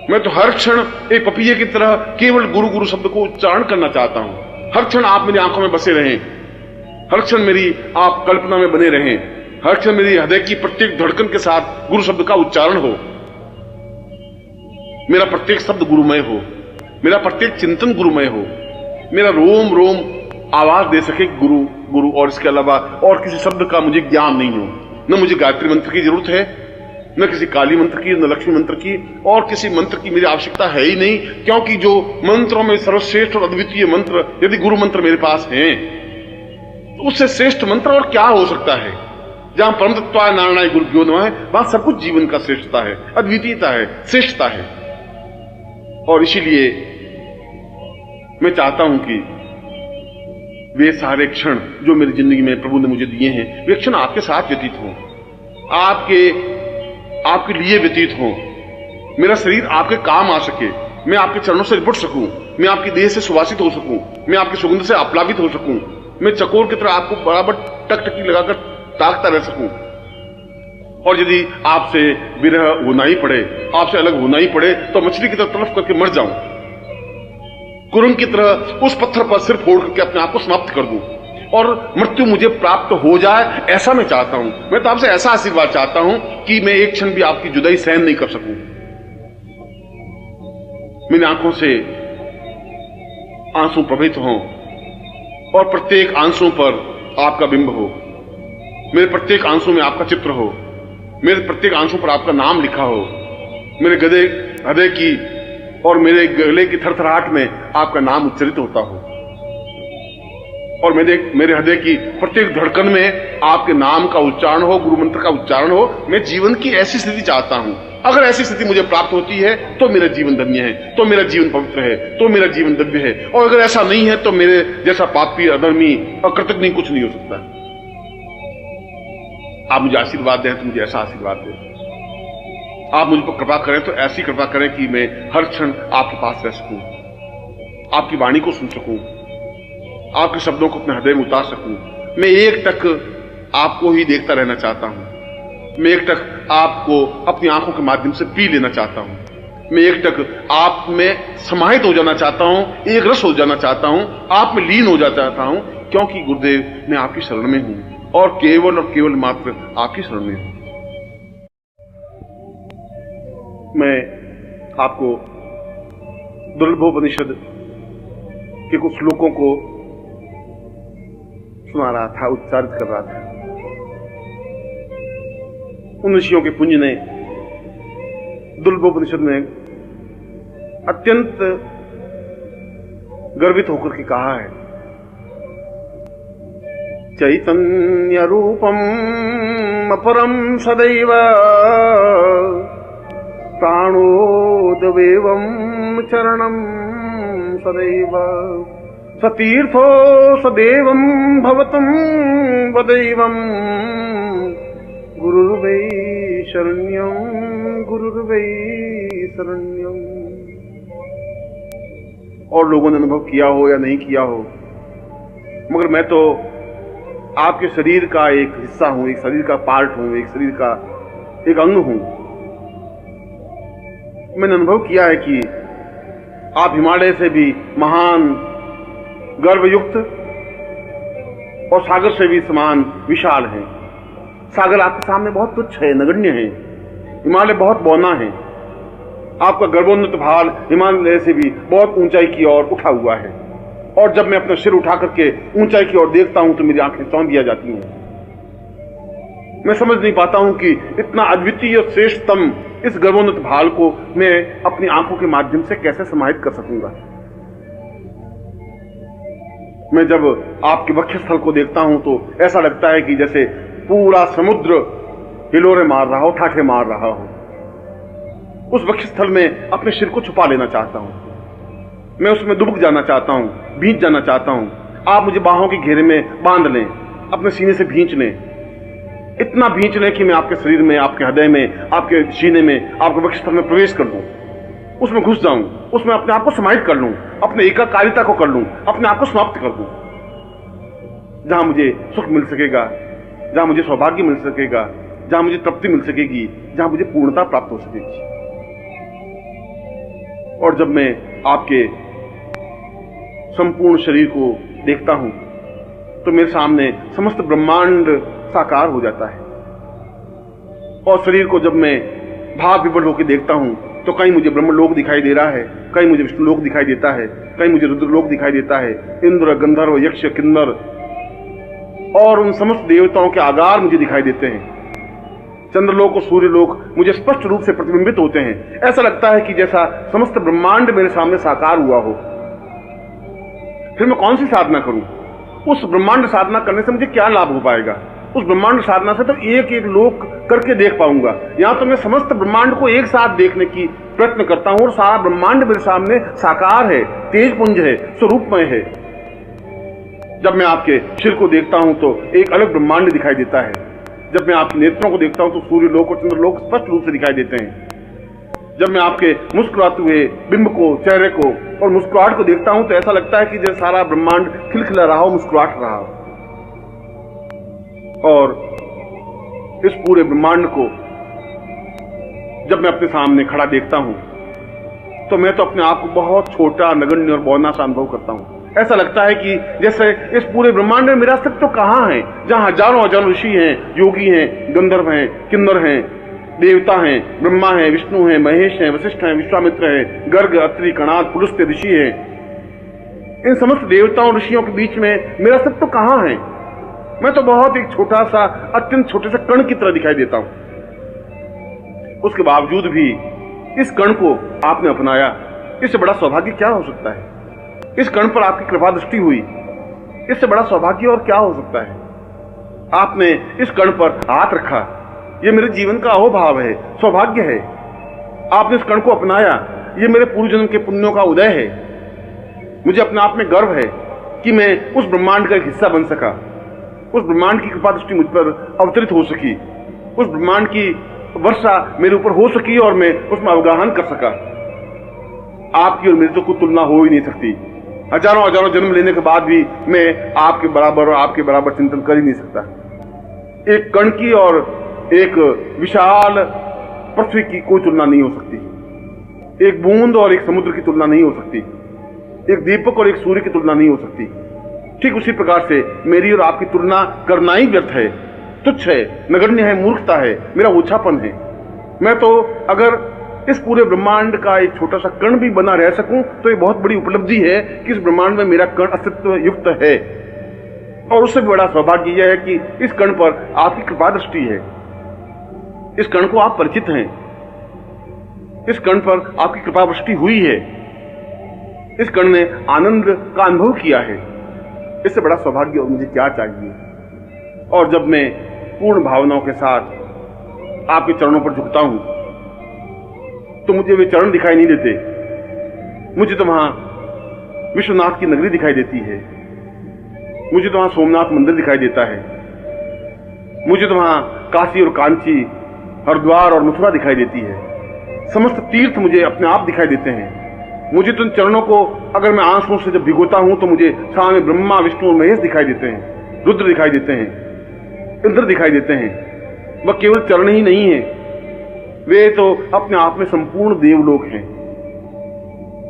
मैं तो हर क्षण एक पपीहे की तरह केवल गुरु गुरु शब्द को उच्चारण करना चाहता हूं। हर क्षण आप मेरी आंखों में बसे रहें, हर क्षण मेरी आप कल्पना में बने रहें, हर क्षण मेरी हृदय की प्रत्येक धड़कन के साथ गुरु शब्द का उच्चारण हो, मेरा प्रत्येक शब्द गुरुमय हो, मेरा प्रत्येक चिंतन गुरुमय हो, मेरा रोम रोम आवाज दे सके गुरु गुरु। और इसके अलावा और किसी शब्द का मुझे ज्ञान नहीं हो। न मुझे गायत्री मंत्र की जरूरत है, न किसी काली मंत्र की, न लक्ष्मी मंत्र की, और किसी मंत्र की मेरी आवश्यकता है ही नहीं। क्योंकि जो मंत्रों में सर्वश्रेष्ठ और अद्वितीय मंत्र यदि गुरु मंत्र मेरे पास हैं, तो उससे श्रेष्ठ मंत्र और क्या हो सकता है? जहां परम तत्वाय नारायणाय गुरुभ्यो नमः है, वहां सब कुछ जीवन का श्रेष्ठता है, अद्वितीयता है, श्रेष्ठता है। और इसीलिए मैं चाहता हूं कि वे सारे क्षण जो मेरी जिंदगी में प्रभु ने मुझे दिए हैं, वे क्षण आपके साथ व्यतीत हों, आपके लिए व्यतीत हों। मेरा शरीर आपके काम आ सके, मैं आपके चरणों से लिपट सकूं, मैं आपकी देह से सुवासित हो सकूं, मैं आपकी सुगंध से आप्लावित हो सकूं, मैं चकोर की तरह आपको बराबर टकटकी लगाकर ताकता रह सकूं। और यदि आपसे विरह होना ही पड़े, आपसे अलग होना ही पड़े, तो मछली की तरह तड़फ करके मर जाऊं, कुरंग की तरह उस पत्थर पर सिर फोड़ करके अपने आप को समाप्त कर दूं और मृत्यु मुझे प्राप्त हो जाए, ऐसा मैं चाहता हूं। मैं तो आपसे ऐसा आशीर्वाद चाहता हूं कि मैं एक क्षण भी आपकी जुदाई सहन नहीं कर सकूं। मेरी आंखों से आंसू प्रवाहित हों और प्रत्येक आंसू पर आपका बिंब हो, मेरे प्रत्येक आंसू में आपका चित्र हो, मेरे प्रत्येक आंसू पर आपका नाम लिखा हो, मेरे हृदय की और मेरे गले की थरथराहट में आपका नाम उच्चरित होता हो, और मेरे हृदय की प्रत्येक धड़कन में आपके नाम का उच्चारण हो, गुरु मंत्र का उच्चारण हो। मैं जीवन की ऐसी स्थिति चाहता हूं। अगर ऐसी स्थिति मुझे प्राप्त होती है तो मेरा जीवन धन्य है, तो मेरा जीवन पवित्र है, तो मेरा जीवन दिव्य है। और अगर ऐसा नहीं है तो मेरे जैसा पापी, अधर्मी और कृतज्ञ कुछ नहीं हो सकता। आप मुझे आशीर्वाद दें तो मुझे ऐसा आशीर्वाद दें। आप मुझ पर कृपा करें तो ऐसी कृपा करें कि मैं हर क्षण आपके पास रह सकूं, आपकी वाणी को सुन सकूं, आपके शब्दों को अपने हृदय में उतार सकूं। मैं एक टक आपको ही देखता रहना चाहता हूं, मैं एक टक आपको अपनी आंखों के माध्यम से पी लेना चाहता हूं। मैं एकटक आप में समाहित हो जाना चाहता हूं, एक रस हो जाना चाहता हूं, आप में लीन हो जाना चाहता हूं, क्योंकि गुरुदेव मैं आपकी शरण में हूं और केवल मात्र आपकी शरण में हूं। मैं आपको दुर्लभोपनिषद के कुछ श्लोकों को सुना रहा था, उच्चारित कर रहा था। उन ऋषियों के पुंज ने दुर्लभोपनिषद में अत्यंत गर्वित होकर के कहा है, चैतन्य रूपम अपरम सदैव प्राणोदवेवं चरणं सदैव सतीर्थो सदेवं भवतं वदैवं गुरुर्वै शरण्यं गुरुर्वै शरण्यं। और लोगों ने अनुभव किया हो या नहीं किया हो, मगर मैं तो आपके शरीर का एक हिस्सा हूं, एक शरीर का पार्ट हूं, एक शरीर का एक अंग हूं। मैंने अनुभव किया है कि आप हिमालय से भी महान, गर्वयुक्त और सागर से भी समान विशाल हैं। सागर आपके सामने बहुत तुच्छ है, नगण्य है। हिमालय बहुत बौना है। आपका गर्वोन्नत भाल हिमालय से भी बहुत ऊंचाई की ओर उठा हुआ है। और जब मैं अपना सिर उठा करके ऊंचाई की ओर देखता हूं तो मेरी आंखें चौंधिया जाती हैं। मैं समझ नहीं पाता हूं कि इतना अद्वितीय और श्रेष्ठतम इस गर्वोन्नत भाल को मैं अपनी आंखों के माध्यम से कैसे समाहित कर सकूंगा। मैं जब आपके वक्षस्थल को देखता हूं तो ऐसा लगता है कि जैसे पूरा समुद्र हिलोरे मार रहा हो, ठाठे मार रहा हो। उस वक्षस्थल में अपने सिर को छुपा लेना चाहता हूं। मैं उसमें डूब जाना चाहता हूं, भींच जाना चाहता हूं। आप मुझे बाहों के घेरे में बांध लें, अपने सीने से भींच लें, इतना भींच लें कि मैं आपके शरीर में, आपके हृदय में, आपके सीने में, आपके वक्षस्थल में प्रवेश कर लूं, उसमें घुस जाऊं, उसमें अपने आप को समाहित कर लूं, अपने एकाकारिता को कर लूं, अपने आप को समाप्त कर दूं। जहां मुझे सुख मिल सकेगा, जहां मुझे सौभाग्य मिल सकेगा, जहां मुझे तृप्ति मिल सकेगी, जहां मुझे पूर्णता प्राप्त हो सकेगी। और जब मैं आपके संपूर्ण शरीर को देखता हूं तो मेरे सामने समस्त ब्रह्मांड साकार हो जाता है। और शरीर को जब मैं भाव विवल होकर देखता हूं तो कहीं मुझे ब्रह्मलोक दिखाई दे रहा है, कहीं मुझे विष्णुलोक दिखाई देता है, कहीं मुझे रुद्रलोक दिखाई देता है। इंद्र, गंधर्व, यक्ष, किन्नर और उन समस्त देवताओं के आगार मुझे दिखाई देते हैं। चंद्रलोक और सूर्यलोक मुझे स्पष्ट रूप से प्रतिबिंबित होते हैं। ऐसा लगता है कि जैसा समस्त ब्रह्मांड मेरे सामने साकार हुआ हो। फिर मैं कौन सी साधना करूं? उस ब्रह्मांड साधना करने से मुझे क्या लाभ हो पाएगा? उस ब्रह्मांड साधना से तो एक एक लोक करके देख पाऊंगा। यहां तो मैं समस्त ब्रह्मांड को एक साथ देखने की प्रयत्न करता हूं और सारा ब्रह्मांड मेरे सामने साकार है, तेजपुंज है, स्वरूपमय है। जब मैं आपके सिर को देखता हूं तो एक अलग ब्रह्मांड दिखाई देता है। जब मैं आपके नेत्रों को देखता हूं तो सूर्यलोक और चंद्रलोक स्पष्ट रूप से दिखाई देते हैं। जब मैं आपके मुस्कुराते हुए बिंब को, चेहरे को और मुस्कुराहट को देखता हूं तो ऐसा लगता है कि जैसे सारा ब्रह्मांड खिलखिला रहा हो, मुस्कुराहट रहा हो। और इस पूरे ब्रह्मांड को जब मैं अपने सामने खड़ा देखता हूं तो मैं तो अपने आप को बहुत छोटा, नगण्य और बौना सा अनुभव करता हूं। ऐसा लगता है कि जैसे इस पूरे ब्रह्मांड में मेरा अस्तित्व कहां है, जहां हजारों हजारों ऋषि हैं, योगी हैं, गंधर्व हैं, किन्नर हैं, देवता हैं, ब्रह्मा हैं, विष्णु हैं, महेश हैं, वशिष्ठ हैं, विश्वामित्र हैं, गर्ग, अत्रि, कणाद, पुलस्त्य ऋषि हैं। इन समस्त देवताओं ऋषियों के बीच में मेरा अस्तित्व कहां है? मैं तो बहुत एक छोटा सा, अत्यंत छोटे से कण की तरह दिखाई देता हूं। उसके बावजूद भी इस कण को आपने अपनाया, इससे बड़ा सौभाग्य क्या हो सकता है? इस कण पर आपकी कृपा दृष्टि हुई, इससे बड़ा सौभाग्य और क्या हो सकता है? आपने इस कण पर हाथ रखा, यह मेरे जीवन का अहोभाव है, सौभाग्य है। आपने इस कण को अपनाया, यह मेरे पूर्व जन्म के पुण्यों का उदय है। मुझे अपने आप में गर्व है कि मैं उस ब्रह्मांड का एक हिस्सा बन सका, उस ब्रह्मांड की कृपा दृष्टि मुझ पर अवतरित हो सकी, उस ब्रह्मांड की वर्षा मेरे ऊपर हो सकी और मैं उसमें अवगाहन कर सका। आपकी और मेरी तो कोई तुलना हो ही नहीं सकती। हजारों हजारों जन्म लेने के बाद भी मैं आपके बराबर और आपके बराबर चिंतन कर ही नहीं सकता। एक कण की और एक विशाल पृथ्वी की कोई तुलना नहीं हो सकती। एक बूंद और एक समुद्र की तुलना नहीं हो सकती, एक दीपक और एक सूर्य की तुलना नहीं हो सकती। ठीक उसी प्रकार से मेरी और आपकी तुलना करना ही व्यर्थ है, तुच्छ है, नगण्य है, मूर्खता है, मेरा ओछापन है। मैं तो अगर इस पूरे ब्रह्मांड का एक छोटा सा कण भी बना रह सकूं तो ये बहुत बड़ी उपलब्धि है कि इस ब्रह्मांड में मेरा कण अस्तित्व युक्त है। और उससे भी बड़ा सौभाग्य यह है कि इस कण पर आपकी कृपा दृष्टि है, इस कण को आप परिचित हैं, इस कण पर आपकी कृपा वृष्टि हुई है, इस कण ने आनंद का अनुभव किया है। इससे बड़ा सौभाग्य और मुझे क्या चाहिए। और जब मैं पूर्ण भावनाओं के साथ आपके चरणों पर झुकता हूं तो मुझे वे चरण दिखाई नहीं देते, मुझे तो वहां विश्वनाथ की नगरी दिखाई देती है, मुझे तो वहां सोमनाथ मंदिर दिखाई देता है, मुझे तो वहां काशी और कांची, हरिद्वार और मथुरा दिखाई देती है। समस्त तीर्थ मुझे अपने आप दिखाई देते हैं। मुझे तो इन चरणों को अगर मैं आंसुओं से जब भिगोता हूं तो मुझे सामने ब्रह्मा, विष्णु और महेश दिखाई देते हैं, रुद्र दिखाई देते हैं, इंद्र दिखाई देते हैं। वह केवल चरण ही नहीं है, वे तो अपने आप में संपूर्ण देवलोक हैं।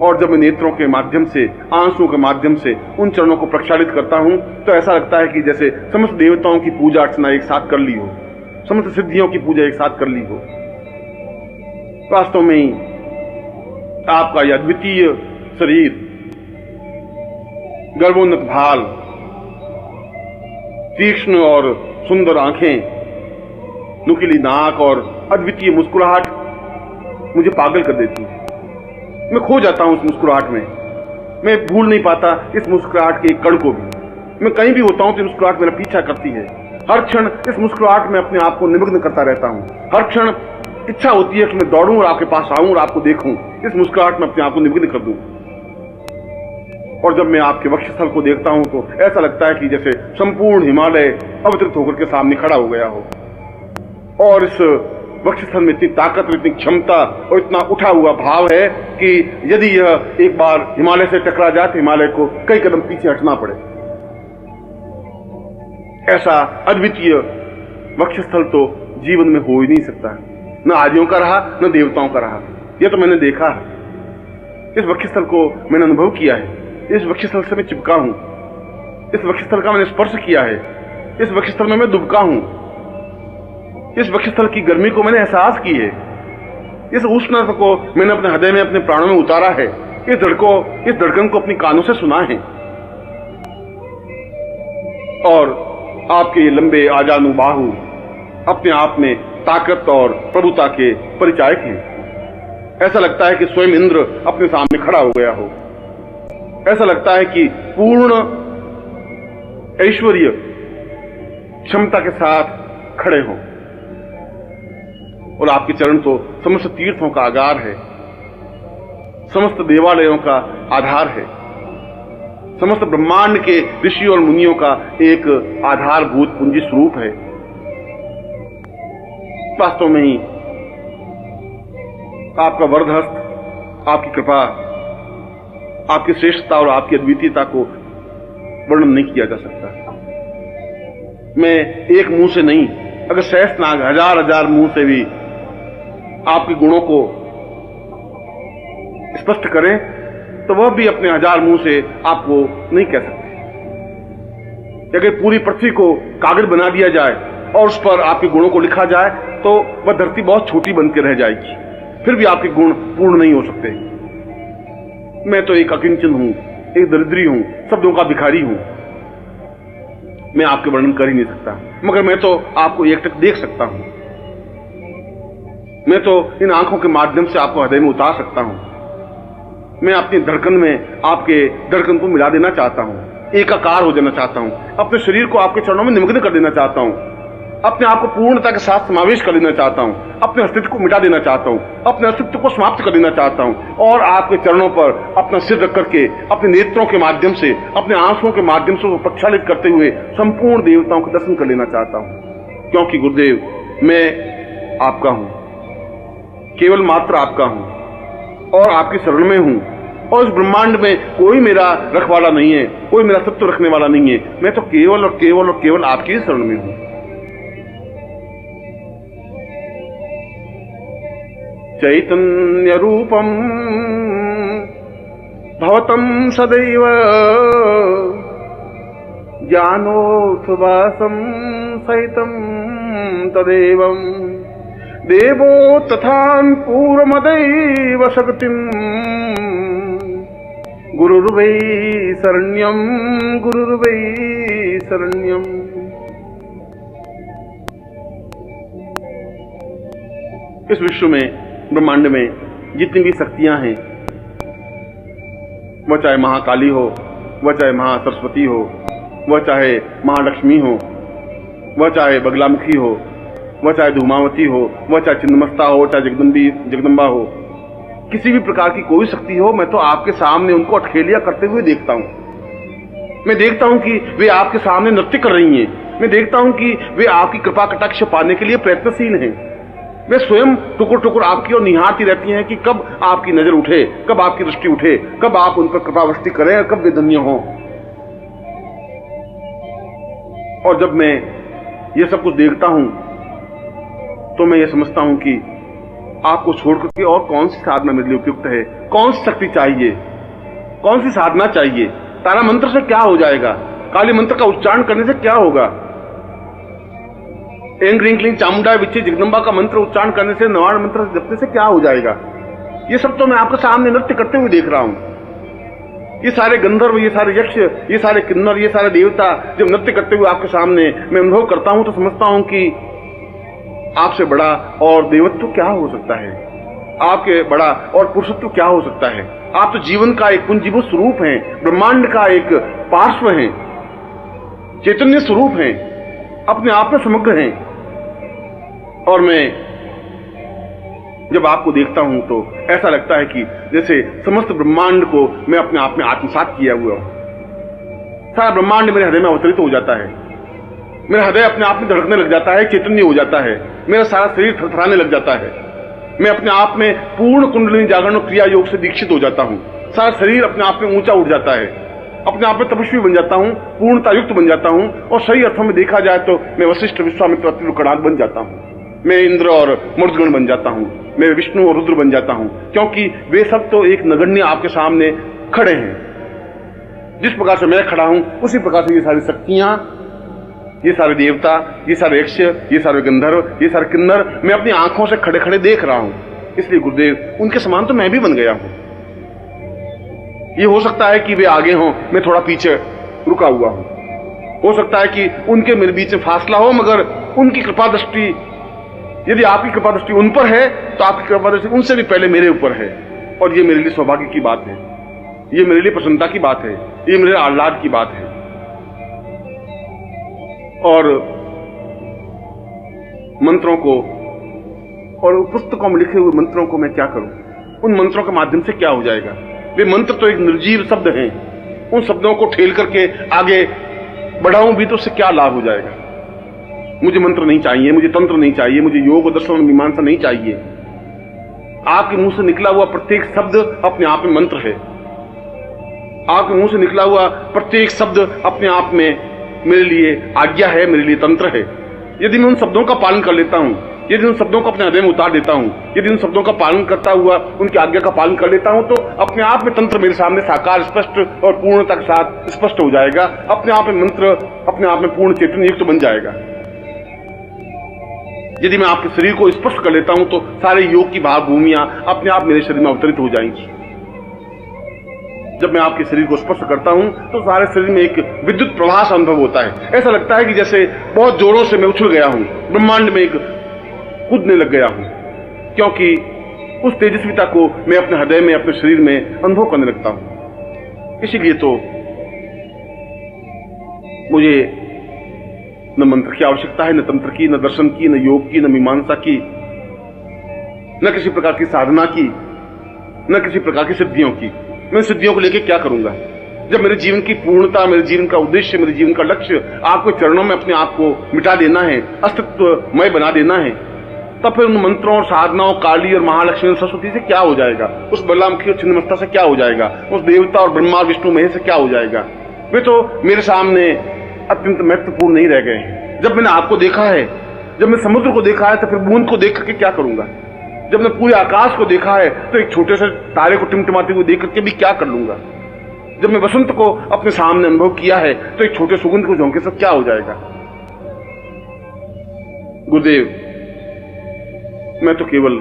और जब मैं नेत्रों के माध्यम से, आंसुओं के माध्यम से उन चरणों को प्रक्षालित करता हूं तो ऐसा लगता है कि जैसे समस्त देवताओं की पूजा अर्चना एक साथ कर ली हो, समस्त सिद्धियों की पूजा एक साथ कर ली हो। वास्तव में ही आपका यह अद्वितीय शरीर, गर्भोन्नत भाल, तीक्ष्ण और सुंदर आंखें, नुकीली नाक और अद्वितीय मुस्कुराहट मुझे पागल कर देती है। मैं खो जाता हूं उस मुस्कुराहट में, मैं भूल नहीं पाता इस मुस्कुराहट के एक कण को भी। मैं कहीं भी होता हूं तो मुस्कुराहट मेरा पीछा करती है। हर क्षण इस मुस्कुराहट में अपने आप को निमग्न करता रहता हूं। हर क्षण इच्छा होती है कि मैं दौड़ूं और आपके पास आऊं और आपको देखूं, इस मुस्कुराहट में अपने आप को निमग्न कर दूं। और जब मैं आपके वक्षस्थल को देखता हूं तो ऐसा लगता है कि जैसे संपूर्ण हिमालय अवतरित होकर के सामने खड़ा हो गया हो। और इस वक्षस्थल में इतनी ताकत, इतनी क्षमता और इतना उठा हुआ भाव है कि यदि यह एक बार हिमालय से टकरा जाए तो हिमालय को कई कदम पीछे हटना पड़े। ऐसा अद्वितीय वक्षस्थल तो जीवन में हो ही नहीं सकता, न आदियों का रहा न देवताओं का रहा। यह तो मैंने देखा है, इस वक्षस्थल को मैंने अनुभव किया है, इस वक्षस्थल से मैं चिपका हूं, इस वक्षस्थल का मैंने स्पर्श किया है, इस वक्षस्थल में मैं दुबका हूं, इस वक्षस्थल की गर्मी को मैंने एहसास की है, इस उष्णता को मैंने अपने हृदय में, अपने प्राणों में उतारा है, इस धड़कन को अपनी कानों से सुना है। और आपके ये लंबे आजानू बाहु अपने आप में ताकत और प्रभुता के परिचायक हैं। ऐसा लगता है कि स्वयं इंद्र अपने सामने खड़ा हो गया हो। ऐसा लगता है कि पूर्ण ऐश्वर्य क्षमता के साथ खड़े हों। और आपके चरण तो समस्त तीर्थों का आगार है, समस्त देवालयों का आधार है, समस्त ब्रह्मांड के ऋषि और मुनियों का एक आधारभूत पूंजी स्वरूप है। वास्तव में ही आपका वरदहस्त, आपकी कृपा, आपकी श्रेष्ठता और आपकी अद्वितीयता को वर्णन नहीं किया जा सकता। मैं एक मुंह से नहीं, अगर सहस्त्रनाग हजार मुंह से भी आपके गुणों को स्पष्ट करें तो वह भी अपने हजार मुंह से आपको नहीं कह सकते। अगर पूरी पृथ्वी को कागज बना दिया जाए और उस पर आपके गुणों को लिखा जाए तो वह धरती बहुत छोटी बनकर रह जाएगी, फिर भी आपके गुण पूर्ण नहीं हो सकते। मैं तो एक अकिंचन हूं, एक दरिद्री हूं, शब्दों का भिखारी हूं। मैं आपके वर्णन कर ही नहीं सकता, मगर मैं तो आपको एकटक देख सकता हूं। मैं तो इन आंखों के माध्यम से आपको हृदय में उतार सकता हूं। मैं अपनी धड़कन में आपके धड़कन को मिला देना चाहता हूं, एकाकार हो जाना चाहता हूं, अपने शरीर को आपके चरणों में निमग्न कर देना चाहता हूं, अपने आप को पूर्णता के साथ समावेश कर देना चाहता हूं, अपने अस्तित्व को मिटा देना चाहता हूं, अपने अस्तित्व को समाप्त कर देना चाहता हूं और आपके चरणों पर अपना सिर रख करके अपने नेत्रों के माध्यम से, अपने आंसुओं के माध्यम से प्रक्षालित करते हुए संपूर्ण देवताओं का दर्शन कर लेना चाहता हूं। क्योंकि गुरुदेव, मैं आपका हूं, केवल मात्र आपका हूं और आपकी शरण में हूं। और इस ब्रह्मांड में कोई मेरा रखवाला नहीं है, कोई मेरा सत्य रखने वाला नहीं है। मैं तो केवल और केवल और केवल आपकी शरण में हूं। चैतन्य रूपम भवतं सदैव ज्ञानोत्सवासं सहितं तदेवं देवो तथान् पूर्वमदैव शक्तिं गुरुर्वै शरण्यं गुरुर्वै शरण्यम। इस विश्व में, ब्रह्मांड में जितनी भी शक्तियां हैं, वह चाहे महाकाली हो, वह चाहे महासरस्वती हो, वह चाहे महालक्ष्मी हो, वह चाहे बगलामुखी हो, वह चाहे धूमावती हो, वह चाहे छिन्नमस्ता हो, चाहे जगदम्बा हो, किसी भी प्रकार की कोई शक्ति हो, मैं तो आपके सामने उनको अठखेलियां करते हुए देखता हूं। मैं देखता हूं कि वे आपके सामने नृत्य कर रही हैं। मैं देखता हूं कि वे आपकी कृपा कटाक्ष पाने के लिए प्रयत्नशील हैं। वे स्वयं टुकुर टुकुर आपकी ओर निहारती रहती हैं कि कब आपकी नजर उठे, कब आपकी दृष्टि उठे, कब आप उन पर कृपावृष्टि करें और कब वे धन्य हों। और जब मैं ये सब कुछ देखता हूं तो मैं ये समझता हूं कि आपको छोड़कर के और कौन सी साधना मेरे लिए उपयुक्त है, कौन सी शक्ति चाहिए, कौन सी साधना चाहिए। तारा मंत्र से क्या हो जाएगा, काली मंत्र का उच्चारण करने से क्या होगा, एं ग्रीं क्लीं चामुंडा विच्चे जगदम्बा का मंत्र उच्चारण करने से, नवाण मंत्र जपने से क्या हो जाएगा। ये सब तो मैं आपके सामने नृत्य करते हुए देख रहा हूं। ये सारे गंधर्व, ये सारे यक्ष, ये सारे किन्नर, ये सारे देवता जब नृत्य करते हुए आपके सामने मैं अनुभव करता हूं तो समझता हूं कि आपसे बड़ा और देवत्व क्या हो सकता है, आपके बड़ा और पुरुषत्व क्या हो सकता है। आप तो जीवन का एक पुंजीभूत स्वरूप हैं, ब्रह्मांड का एक पार्श्व हैं, चैतन्य स्वरूप हैं, अपने आप में समग्र हैं। और मैं जब आपको देखता हूं तो ऐसा लगता है कि जैसे समस्त ब्रह्मांड को मैं अपने आप में आत्मसात किया हुआ हूं। सारा ब्रह्मांड मेरे हृदय में अवतरित हो जाता है, मेरा हृदय अपने आप में धड़कने लग जाता है, चैतन्य हो जाता है, मेरा सारा शरीर थरथराने लग जाता है। मैं अपने आप में पूर्ण कुंडलिनी जागरण क्रिया योग से दीक्षित हो जाता हूं। सारा शरीर अपने आप में ऊंचा उठ जाता है, अपने आप में तपस्वी बन जाता हूं, पूर्णता युक्त बन जाता हूं। और सही अर्थों में देखा जाए तो मैं वशिष्ठ, विश्वामित्र, अत्रि, कणाद बन जाता हूं। मैं इंद्र और मरुद्गण बन जाता हूं, मैं विष्णु और रुद्र बन जाता हूं, क्योंकि वे सब तो एक नगण्य आपके सामने खड़े हैं। जिस प्रकार से मैं खड़ा हूं उसी प्रकार से ये सारी शक्तियां, ये सारे देवता, ये सारे यक्ष, ये सारे गंधर्व, ये सारे किन्नर मैं अपनी आंखों से खड़े खड़े देख रहा हूं। इसलिए गुरुदेव, उनके समान तो मैं भी बन गया हूं। ये हो सकता है कि वे आगे हों, मैं थोड़ा पीछे रुका हुआ हूं। हो सकता है कि उनके मेरे बीच में फासला हो, मगर उनकी कृपा दृष्टि, यदि आपकी कृपा दृष्टि उन पर है तो आपकी कृपा दृष्टि उनसे भी पहले मेरे ऊपर है। और ये मेरे लिए सौभाग्य की बात है, ये मेरे लिए प्रसन्नता की बात है, ये मेरे आह्लाद की बात है। और मंत्रों को और पुस्तकों में लिखे हुए मंत्रों को मैं क्या करूं, उन मंत्रों के माध्यम से क्या हो जाएगा। वे मंत्र तो एक निर्जीव शब्द हैं, उन शब्दों को ठेल करके आगे बढ़ाऊं भी तो उससे क्या लाभ हो जाएगा। मुझे मंत्र नहीं चाहिए, मुझे तंत्र नहीं चाहिए, मुझे योग दर्शन मीमांसा नहीं चाहिए। आपके मुंह से निकला हुआ प्रत्येक शब्द अपने आप में मंत्र है। आपके मुंह से निकला हुआ प्रत्येक शब्द अपने आप में मेरे लिए आज्ञा है, मेरे लिए तंत्र है। यदि मैं उन शब्दों का पालन कर लेता हूं, यदि उन शब्दों को अपने हृदय में उतार देता हूं, यदि उन शब्दों का पालन करता हुआ उनकी आज्ञा का पालन कर लेता हूं, तो अपने आप में तंत्र मेरे सामने साकार, स्पष्ट और पूर्णता के साथ स्पष्ट हो जाएगा। अपने आप में मंत्र अपने आप में पूर्ण चैतन्य युक्त बन जाएगा। यदि मैं आपके शरीर को स्पष्ट कर लेता हूं तो सारे योग की भावभूमियां अपने आप मेरे शरीर में अवतरित हो जाएंगी। जब मैं आपके शरीर को स्पर्श करता हूं तो सारे शरीर में एक विद्युत प्रवाह अनुभव होता है। ऐसा लगता है कि जैसे बहुत जोरों से मैं उछल गया हूं, ब्रह्मांड में एक कूदने लग गया हूं, क्योंकि उस तेजस्विता को मैं अपने हृदय में, अपने शरीर में अनुभव करने लगता हूं। इसीलिए तो मुझे न मंत्र की आवश्यकता है, न तंत्र की, न दर्शन की, न योग की, न मीमांसा की, न किसी प्रकार की साधना की, न किसी प्रकार की सिद्धियों की। मैं सिद्धियों को लेकर क्या करूंगा जब मेरे जीवन की पूर्णता, मेरे जीवन का उद्देश्य, मेरे जीवन का लक्ष्य आपके चरणों में अपने आप को मिटा देना है, अस्तित्वमय बना देना है। तब फिर उन मंत्रों और साधनाओं, काली और महालक्ष्मी और सरस्वती से क्या हो जाएगा, उस बलरामुखी और छिन्नमस्ता से क्या हो जाएगा, उस देवता और ब्रह्मा विष्णु महेश से क्या हो जाएगा। वे तो मेरे सामने अत्यंत महत्वपूर्ण नहीं रह गए हैं। जब मैंने आपको देखा है, जब मैं समुद्र को देखा है, तो फिर बूंद को देख करके क्या करूंगा। जब मैं पूरे आकाश को देखा है तो एक छोटे से तारे को टिमटिमाते हुए देख करके भी क्या कर लूंगा। जब मैं बसंत को अपने सामने अनुभव किया है तो एक छोटे सुगंध को झोंके से क्या हो जाएगा। गुरुदेव, मैं तो केवल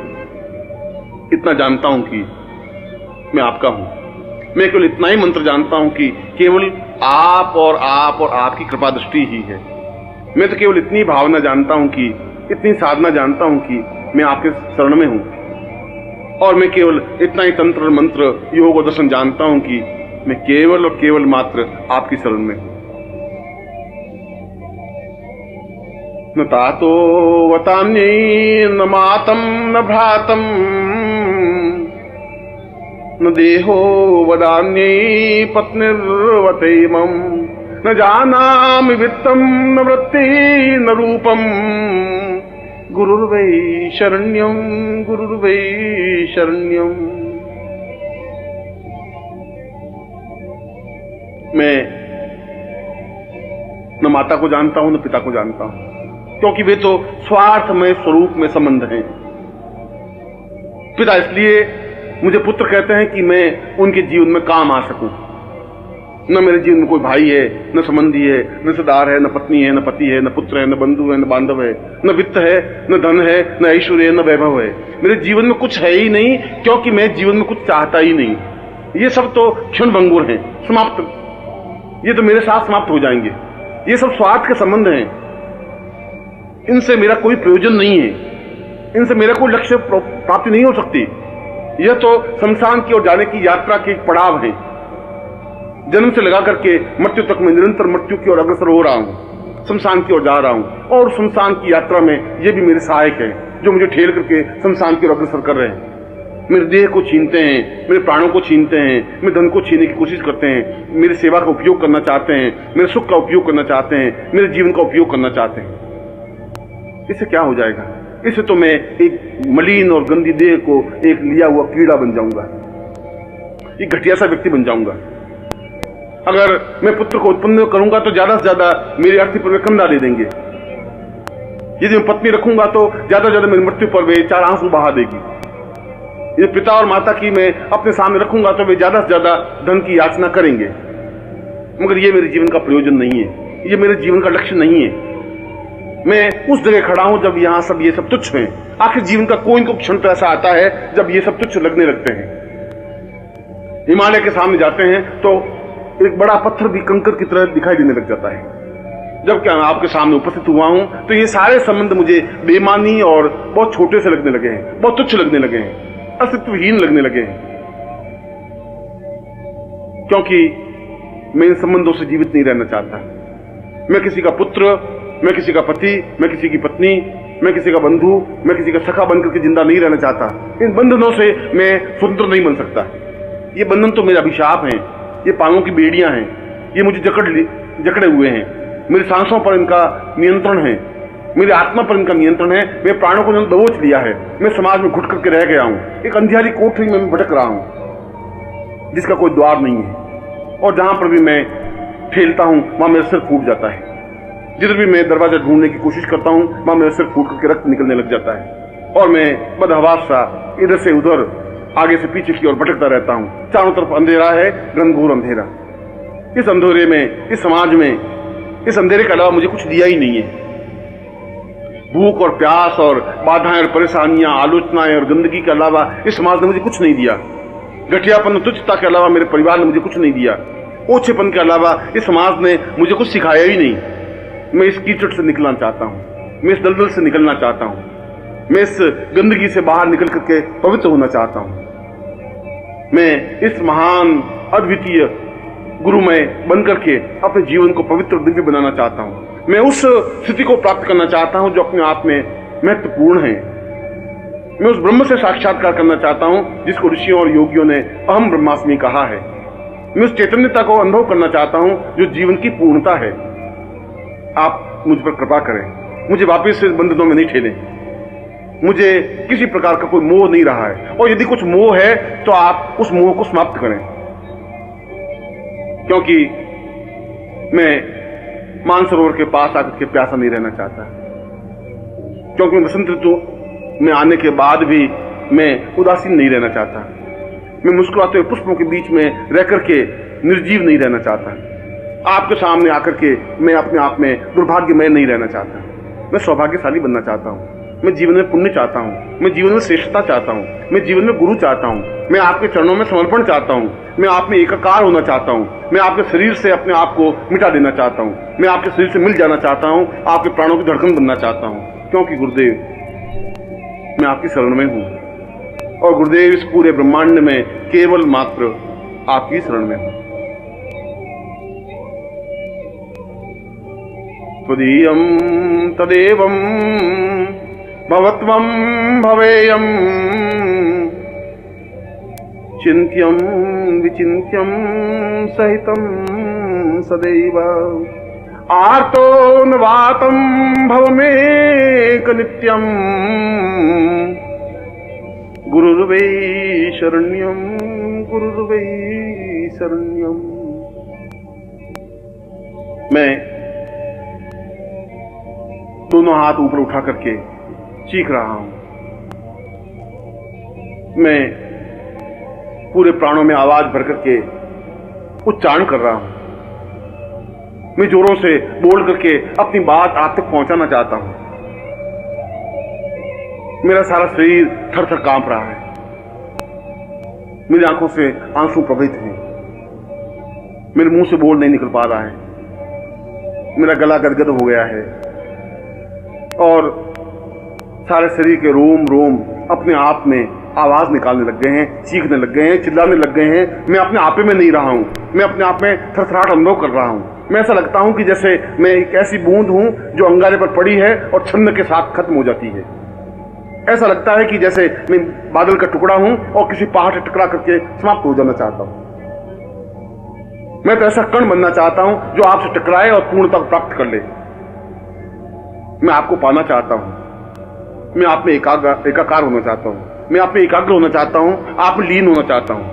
इतना जानता हूं कि मैं आपका हूं। मैं केवल इतना ही मंत्र जानता हूं कि केवल आप और आपकी कृपा दृष्टि ही है। मैं तो केवल इतनी भावना जानता हूं कि, इतनी साधना जानता हूं कि मैं आपके शरण में हूं। और मैं केवल इतना ही तंत्र मंत्र योग और दर्शन जानता हूं कि मैं केवल और केवल मात्र आपकी शरण में हूं। न तातो वतान्यै न मातम न भ्रातम न देहो वदान्यै पत्निर्वतैमं न जानामि वित्तं न वृत्ति न रूपम गुरुर्वै शरण्यं गुरुर्वै शरण्यं। मैं न माता को जानता हूं न पिता को जानता हूं, क्योंकि वे तो स्वार्थमय स्वरूप में संबंध हैं। पिता इसलिए मुझे पुत्र कहते हैं कि मैं उनके जीवन में काम आ सकूं। न मेरे जीवन में कोई भाई है, न संबंधी है, न रिश्तेदार है, न पत्नी है, न पति है, न पुत्र है, न बंधु है, न बांधव है, न वित्त है, न धन है, न ऐश्वर्य है, न वैभव है। मेरे जीवन में कुछ है ही नहीं, क्योंकि मैं जीवन में कुछ चाहता ही नहीं। ये सब तो क्षण भंगुर हैं, समाप्त। ये तो मेरे साथ समाप्त हो जाएंगे। ये सब स्वार्थ के संबंध हैं। इनसे मेरा कोई प्रयोजन नहीं है, इनसे मेरा कोई लक्ष्य प्राप्ति नहीं हो सकती। यह तो शमशान की ओर जाने की यात्रा के एक पड़ाव है। जन्म से लगा करके मृत्यु तक मैं निरंतर मृत्यु की ओर अग्रसर हो रहा हूं, शमशान की ओर जा रहा हूं। और शमशान की यात्रा में ये भी मेरे सहायक है, जो मुझे ठेल करके शमशान की ओर अग्रसर कर रहे हैं। मेरे देह को छीनते हैं, मेरे प्राणों को छीनते हैं, मेरे धन को छीनने की कोशिश करते हैं, मेरी सेवा का उपयोग करना चाहते हैं, मेरे सुख का उपयोग करना चाहते हैं, मेरे जीवन का उपयोग करना चाहते हैं। इससे क्या हो जाएगा? इससे तो मैं एक मलिन और गंदी देह को एक लिया हुआ कीड़ा बन जाऊंगा, एक घटिया सा व्यक्ति बन जाऊंगा। अगर मैं पुत्र को उत्पन्न करूंगा तो ज्यादा से ज्यादा मेरी अर्थी पर वे कंधा दे देंगे। यदि मैं पत्नी रखूंगा तो ज्यादा से ज्यादा मेरी मृत्यु पर वे 4 आंसू बहा देगी। यदि पिता और माता की मैं अपने सामने रखूंगा तो वे ज्यादा से ज्यादा धन की याचना करेंगे। मगर ये मेरे जीवन का प्रयोजन नहीं है, ये मेरे जीवन का लक्ष्य नहीं है। मैं उस जगह खड़ा हूं जब यहां सब ये सब तुच्छ हैं। आखिर जीवन का कोई न क्षण तो ऐसा आता है जब ये सब तुच्छ लगने लगते हैं। हिमालय के सामने जाते हैं तो एक बड़ा पत्थर भी कंकर की तरह दिखाई देने लग जाता है। जब क्या मैं आपके सामने उपस्थित हुआ हूं तो ये सारे संबंध मुझे बेमानी और बहुत छोटे से लगने लगे हैं, बहुत तुच्छ लगने लगे हैं, अस्तित्वहीन लगने लगे हैं। क्योंकि मैं इन संबंधों से जीवित नहीं रहना चाहता। मैं किसी का पुत्र, मैं किसी का पति, मैं किसी की पत्नी, मैं किसी का बंधु, मैं किसी का सखा बनकर के जिंदा नहीं रहना चाहता। इन बंधनों से मैं स्वतंत्र नहीं बन सकता। ये बंधन तो मेरे अभिशाप हैं, ये पांवों की बेड़ियां हैं, ये मुझे जकड़े हुए हैं। मेरी सांसों पर इनका नियंत्रण है, मेरी आत्मा पर इनका नियंत्रण है। मेरे प्राणों को दबोच लिया है। मैं समाज में घुट करके रह गया हूं, एक अंधियारी कोठरी में मैं भटक रहा हूं जिसका कोई द्वार नहीं है। और जहां पर भी मैं ठेलता हूं वहां मेरा सिर फूट जाता है। जिधर भी मैं दरवाजा ढूंढने की कोशिश करता हूं वहां मेरा सिर फूट करके रक्त निकलने लग जाता है और मैं बदहवास सा इधर से उधर, आगे से पीछे की ओर भटकता रहता हूं। चारों तरफ अंधेरा है, घनघोर अंधेरा। इस अंधेरे में, इस समाज में, इस अंधेरे के अलावा मुझे कुछ दिया ही नहीं है। भूख और प्यास और बाधाएं और परेशानियां, आलोचनाएं और गंदगी के अलावा इस समाज ने मुझे कुछ नहीं दिया। घटियापन और तुच्छता के अलावा मेरे परिवार ने मुझे कुछ नहीं दिया। ओछेपन के अलावा इस समाज ने मुझे कुछ सिखाया ही नहीं। मैं इस कीचड़ से निकलना चाहता हूं, मैं इस दलदल से निकलना चाहता हूं, मैं इस गंदगी से बाहर निकल करके पवित्र होना चाहता हूं। मैं इस महान अद्वितीय गुरुमय बनकर के अपने जीवन को पवित्र और दिव्य बनाना चाहता हूं। मैं उस स्थिति को प्राप्त करना चाहता हूं जो अपने आप में महत्वपूर्ण है। मैं उस ब्रह्म से साक्षात्कार करना चाहता हूं जिसको ऋषियों और योगियों ने अहम ब्रह्मास्मि कहा है। मैं उस चैतन्यता को अनुभव करना चाहता हूं जो जीवन की पूर्णता है। आप मुझ पर कृपा करें, मुझे वापस इस बंधनों में नहीं ठेलें। मुझे किसी प्रकार का कोई मोह नहीं रहा है, और यदि कुछ मोह है तो आप उस मोह को समाप्त करें। क्योंकि मैं मानसरोवर के पास आकर के प्यासा नहीं रहना चाहता। क्योंकि मैं बसंत ऋतु में आने के बाद भी मैं उदासीन नहीं रहना चाहता। मैं मुस्कुराते हुए पुष्पों के बीच में रह करके निर्जीव नहीं रहना चाहता। आपके सामने आकर के मैं अपने आप में दुर्भाग्यमय नहीं रहना चाहता। मैं सौभाग्यशाली बनना चाहता हूँ। मैं जीवन में पुण्य चाहता हूँ। मैं जीवन में श्रेष्ठता चाहता हूँ। मैं जीवन में गुरु चाहता हूँ। मैं आपके चरणों में समर्पण चाहता हूँ। मैं आप में एकाकार होना चाहता हूँ। मैं आपके शरीर से अपने आप को मिटा देना चाहता हूँ। मैं आपके शरीर से मिल जाना चाहता हूँ। आपके प्राणों की धड़कन बनना चाहता हूँ, क्योंकि गुरुदेव मैं आपकी शरण में हूँ और गुरुदेव इस पूरे ब्रह्मांड में केवल मात्र आपकी शरण में हूँ। त्वदीयं तदेवं भवत्वं भवेयं चिन्त्यं विचिन्त्यं सहितं सदैव आर्तो नवातं भवमेकनित्यं गुरुर्वै शरण्यं गुरुर्वै शरण्यं। मैं दोनों हाथ ऊपर उठा करके चीख रहा हूं। मैं पूरे प्राणों में आवाज भर करके उच्चारण कर रहा हूं। मैं जोरों से बोल करके अपनी बात आप तक पहुंचाना चाहता हूं। मेरा सारा शरीर थर थर कांप रहा है। मेरी आंखों से आंसू प्रवहित हैं। मेरे मुंह से बोल नहीं निकल पा रहा है। मेरा गला गदगद हो गया है और सारे शरीर के रोम रोम अपने आप में आवाज निकालने लग गए हैं, चीखने लग गए हैं, चिल्लाने लग गए हैं। मैं अपने आपे में नहीं रहा हूं। मैं अपने आप में थरथराहट अनुभव कर रहा हूं। मैं ऐसा लगता हूं कि जैसे मैं एक ऐसी बूंद हूं जो अंगारे पर पड़ी है और छन्न के साथ खत्म हो जाती है। ऐसा लगता है कि जैसे मैं बादल का टुकड़ा हूं और किसी पहाड़ से टकरा करके समाप्त हो जाना चाहता हूं। मैं तो ऐसा कण बनना चाहता हूं जो आपसे टकराए और पूर्णता प्राप्त कर ले। मैं आपको पाना चाहता हूं। मैं आप में एकाकार होना चाहता हूं। मैं आप में एकाग्र होना चाहता हूं। आप में लीन होना चाहता हूं।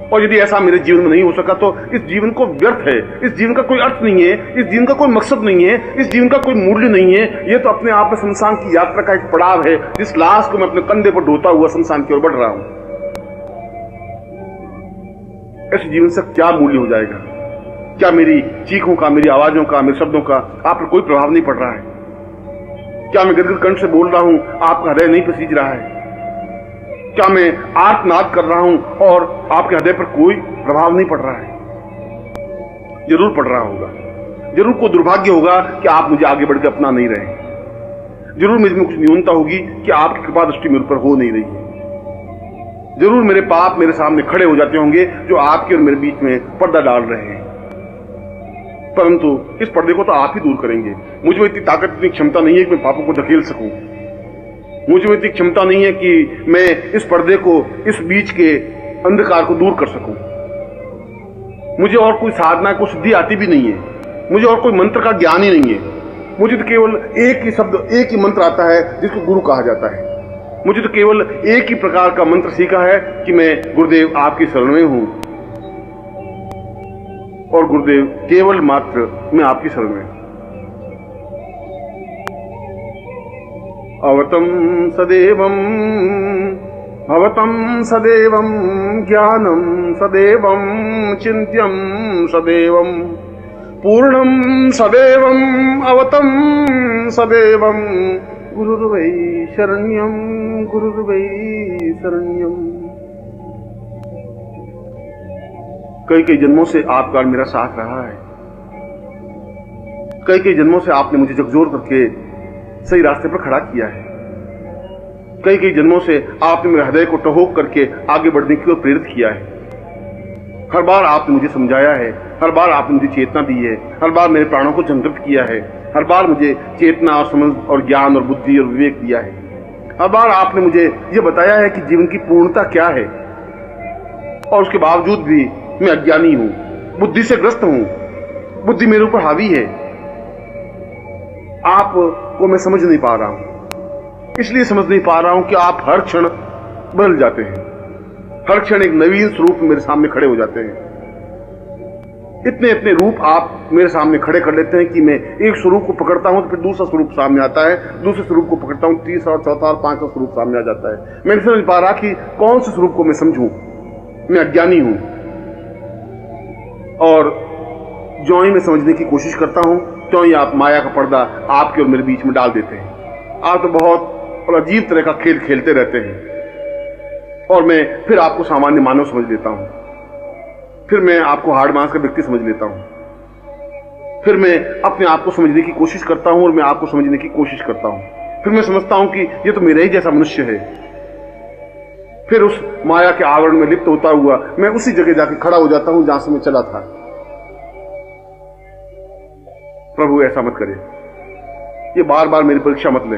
और यदि ऐसा मेरे जीवन में नहीं हो सका तो इस जीवन को व्यर्थ है। इस जीवन का कोई अर्थ नहीं है। इस जीवन का कोई मकसद नहीं है। इस जीवन का कोई मूल्य नहीं है। यह तो अपने आप में शमशान की यात्रा का एक पड़ाव है, जिस लाश को मैं अपने कंधे पर ढोता हुआ शमशान की ओर बढ़ रहा हूं। ऐसे जीवन से क्या मूल्य हो जाएगा? क्या मेरी चीखों का, मेरी आवाजों का, मेरे शब्दों का आप पर कोई प्रभाव नहीं पड़ रहा है? क्या मैं गदगद कंठ से बोल रहा हूं, आपका हृदय नहीं पसीज रहा है? क्या मैं आर्तनाद कर रहा हूं और आपके हृदय पर कोई प्रभाव नहीं पड़ रहा है? जरूर पड़ रहा होगा। जरूर कोई दुर्भाग्य होगा कि आप मुझे आगे बढ़कर अपना नहीं रहे। जरूर मुझ में कुछ न्यूनता होगी कि आपकी कृपा दृष्टि मेरे ऊपर हो नहीं रही है। जरूर मेरे पाप मेरे सामने खड़े हो जाते होंगे जो आपके और मेरे बीच में पर्दा डाल रहे हैं, परंतु इस पर्दे को तो आप ही दूर करेंगे। मुझ में इतनी ताकत, इतनी क्षमता नहीं है कि मैं पापों को धकेल सकूं। मुझ में इतनी क्षमता नहीं है कि मैं इस पर्दे को, इस बीच के अंधकार को दूर कर सकूं। मुझे और कोई साधना, कोई सिद्धि आती भी नहीं है। मुझे और कोई मंत्र का ज्ञान ही नहीं है। मुझे तो केवल एक ही शब्द, एक ही मंत्र आता है जिसको गुरु कहा जाता है। मुझे तो केवल एक ही प्रकार का मंत्र सीखा है कि मैं गुरुदेव आपकी शरण में हूं और गुरुदेव केवल मात्र मैं आपकी शरण में। अवतम सदैवं भवतं सदैवं ज्ञानं सदैवं चिन्त्यं सदैवं पूर्णं सदैवं अवतं सदैवं गुरुर्वै शरण्यं गुरुर्वै शरण्यं। कई कई जन्मों से आपका मेरा साथ रहा है। कई कई जन्मों से आपने मुझे झकझोर करके सही रास्ते पर खड़ा किया है। कई कई जन्मों से आपने मेरे हृदय को टहोक करके आगे बढ़ने की ओर प्रेरित किया है। हर बार आपने मुझे समझाया है। हर बार आपने मुझे चेतना दी है। हर बार मेरे प्राणों को जागृत किया है। हर बार मुझे चेतना और समझ और ज्ञान और बुद्धि और विवेक दिया है। हर बार आपने मुझे यह बताया है कि जीवन की पूर्णता क्या है, और उसके बावजूद भी मैं अज्ञानी हूं, बुद्धि से ग्रस्त हूं। बुद्धि मेरे ऊपर हावी है। आपको मैं समझ नहीं पा रहा हूं। इसलिए समझ नहीं पा रहा हूं कि आप हर क्षण बदल जाते हैं। हर क्षण एक नवीन स्वरूप मेरे सामने खड़े हो जाते हैं। इतने इतने रूप आप मेरे सामने खड़े कर लेते हैं कि मैं एक स्वरूप को पकड़ता हूं तो फिर दूसरा स्वरूप सामने आता है, दूसरे स्वरूप को पकड़ता हूं, तीसरा और चौथा और पांचवा स्वरूप सामने आ जाता है। मैं नहीं समझ पा रहा कि कौन से स्वरूप को मैं समझूं। मैं अज्ञानी हूं और ज्यों ही मैं समझने की कोशिश करता हूं त्यों ही आप माया का पर्दा आपके और मेरे बीच में डाल देते हैं। आप तो बहुत और अजीब तरह का खेल खेलते रहते हैं और मैं फिर आपको सामान्य मानव समझ लेता हूं, फिर मैं आपको हार्ड मास का व्यक्ति समझ लेता हूं, फिर मैं अपने आप को समझने की कोशिश करता हूं और मैं आपको समझने की कोशिश करता हूं, फिर मैं समझता हूं कि ये तो मेरे ही जैसा मनुष्य है। फिर उस माया के आवरण में लिप्त होता हुआ मैं उसी जगह जाके खड़ा हो जाता हूं जहां से मैं चला था। प्रभु ऐसा मत करिए, ये बार बार मेरी परीक्षा मत ले,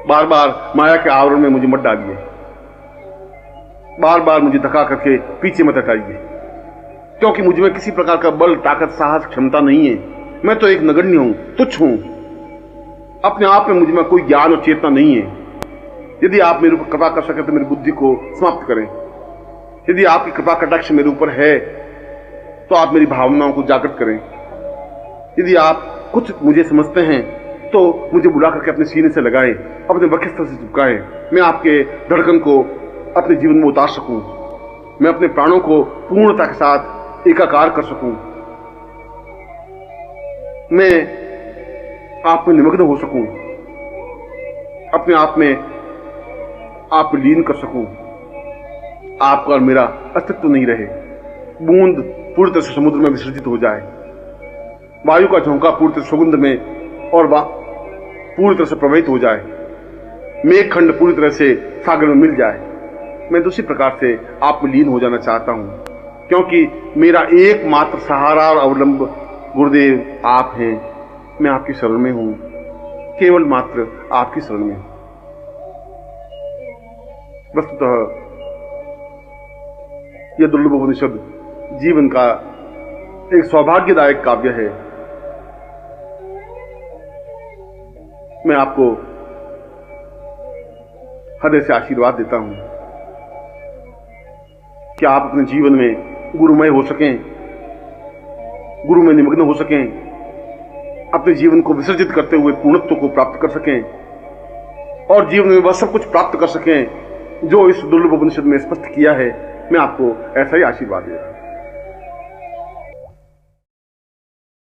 बार बार माया के आवरण में मुझे मत डालिए, बार बार मुझे धक्का करके पीछे मत हटाइए, क्योंकि मुझ में किसी प्रकार का बल, ताकत, साहस, क्षमता नहीं है। मैं तो एक नगण्य हूं, तुच्छ हूं, अपने आप में मुझ में कोई ज्ञान और चेतना नहीं है। यदि आप मेरे ऊपर कृपा कर सके तो मेरी बुद्धि को समाप्त करें। यदि आपकी कृपा कटाक्ष मेरे ऊपर है तो आप मेरी भावनाओं को जागृत करें। यदि आप कुछ मुझे समझते हैं तो मुझे बुला करके अपने सीने से लगाएं, अपने वक्षस्थल से चिपकाएं। मैं आपके धड़कन को अपने जीवन में उतार सकूं, मैं अपने प्राणों को पूर्णता के साथ एकाकार कर सकूं, मैं आप में निमग्न हो सकूं, अपने आप में आप लीन कर सकूं, आपका और मेरा अस्तित्व नहीं रहे, बूंद पूरी तरह से समुद्र में विसर्जित हो जाए, वायु का झोंका पूरी तरह सुगंध में और पूरी तरह से प्रवाहित हो जाए, मेघखंड पूरी तरह से सागर में मिल जाए। मैं दूसरी प्रकार से आप में लीन हो जाना चाहता हूं, क्योंकि मेरा एकमात्र सहारा और अवलंब गुरुदेव आप हैं। मैं आपकी शरण में हूं, केवल मात्र आपकी शरण में हूं। वस्तुतः यह दुर्लभ उपनिषद जीवन का एक सौभाग्यदायक काव्य है। मैं आपको हृदय से आशीर्वाद देता हूं कि आप अपने जीवन में गुरुमय हो सकें, गुरु में निमग्न हो सकें, अपने जीवन को विसर्जित करते हुए पूर्णत्व को प्राप्त कर सकें और जीवन में वह सब कुछ प्राप्त कर सकें जो इस दुर्लभ उपनिषद में स्पष्ट किया है। मैं आपको ऐसा ही आशीर्वाद दे रहा हूं।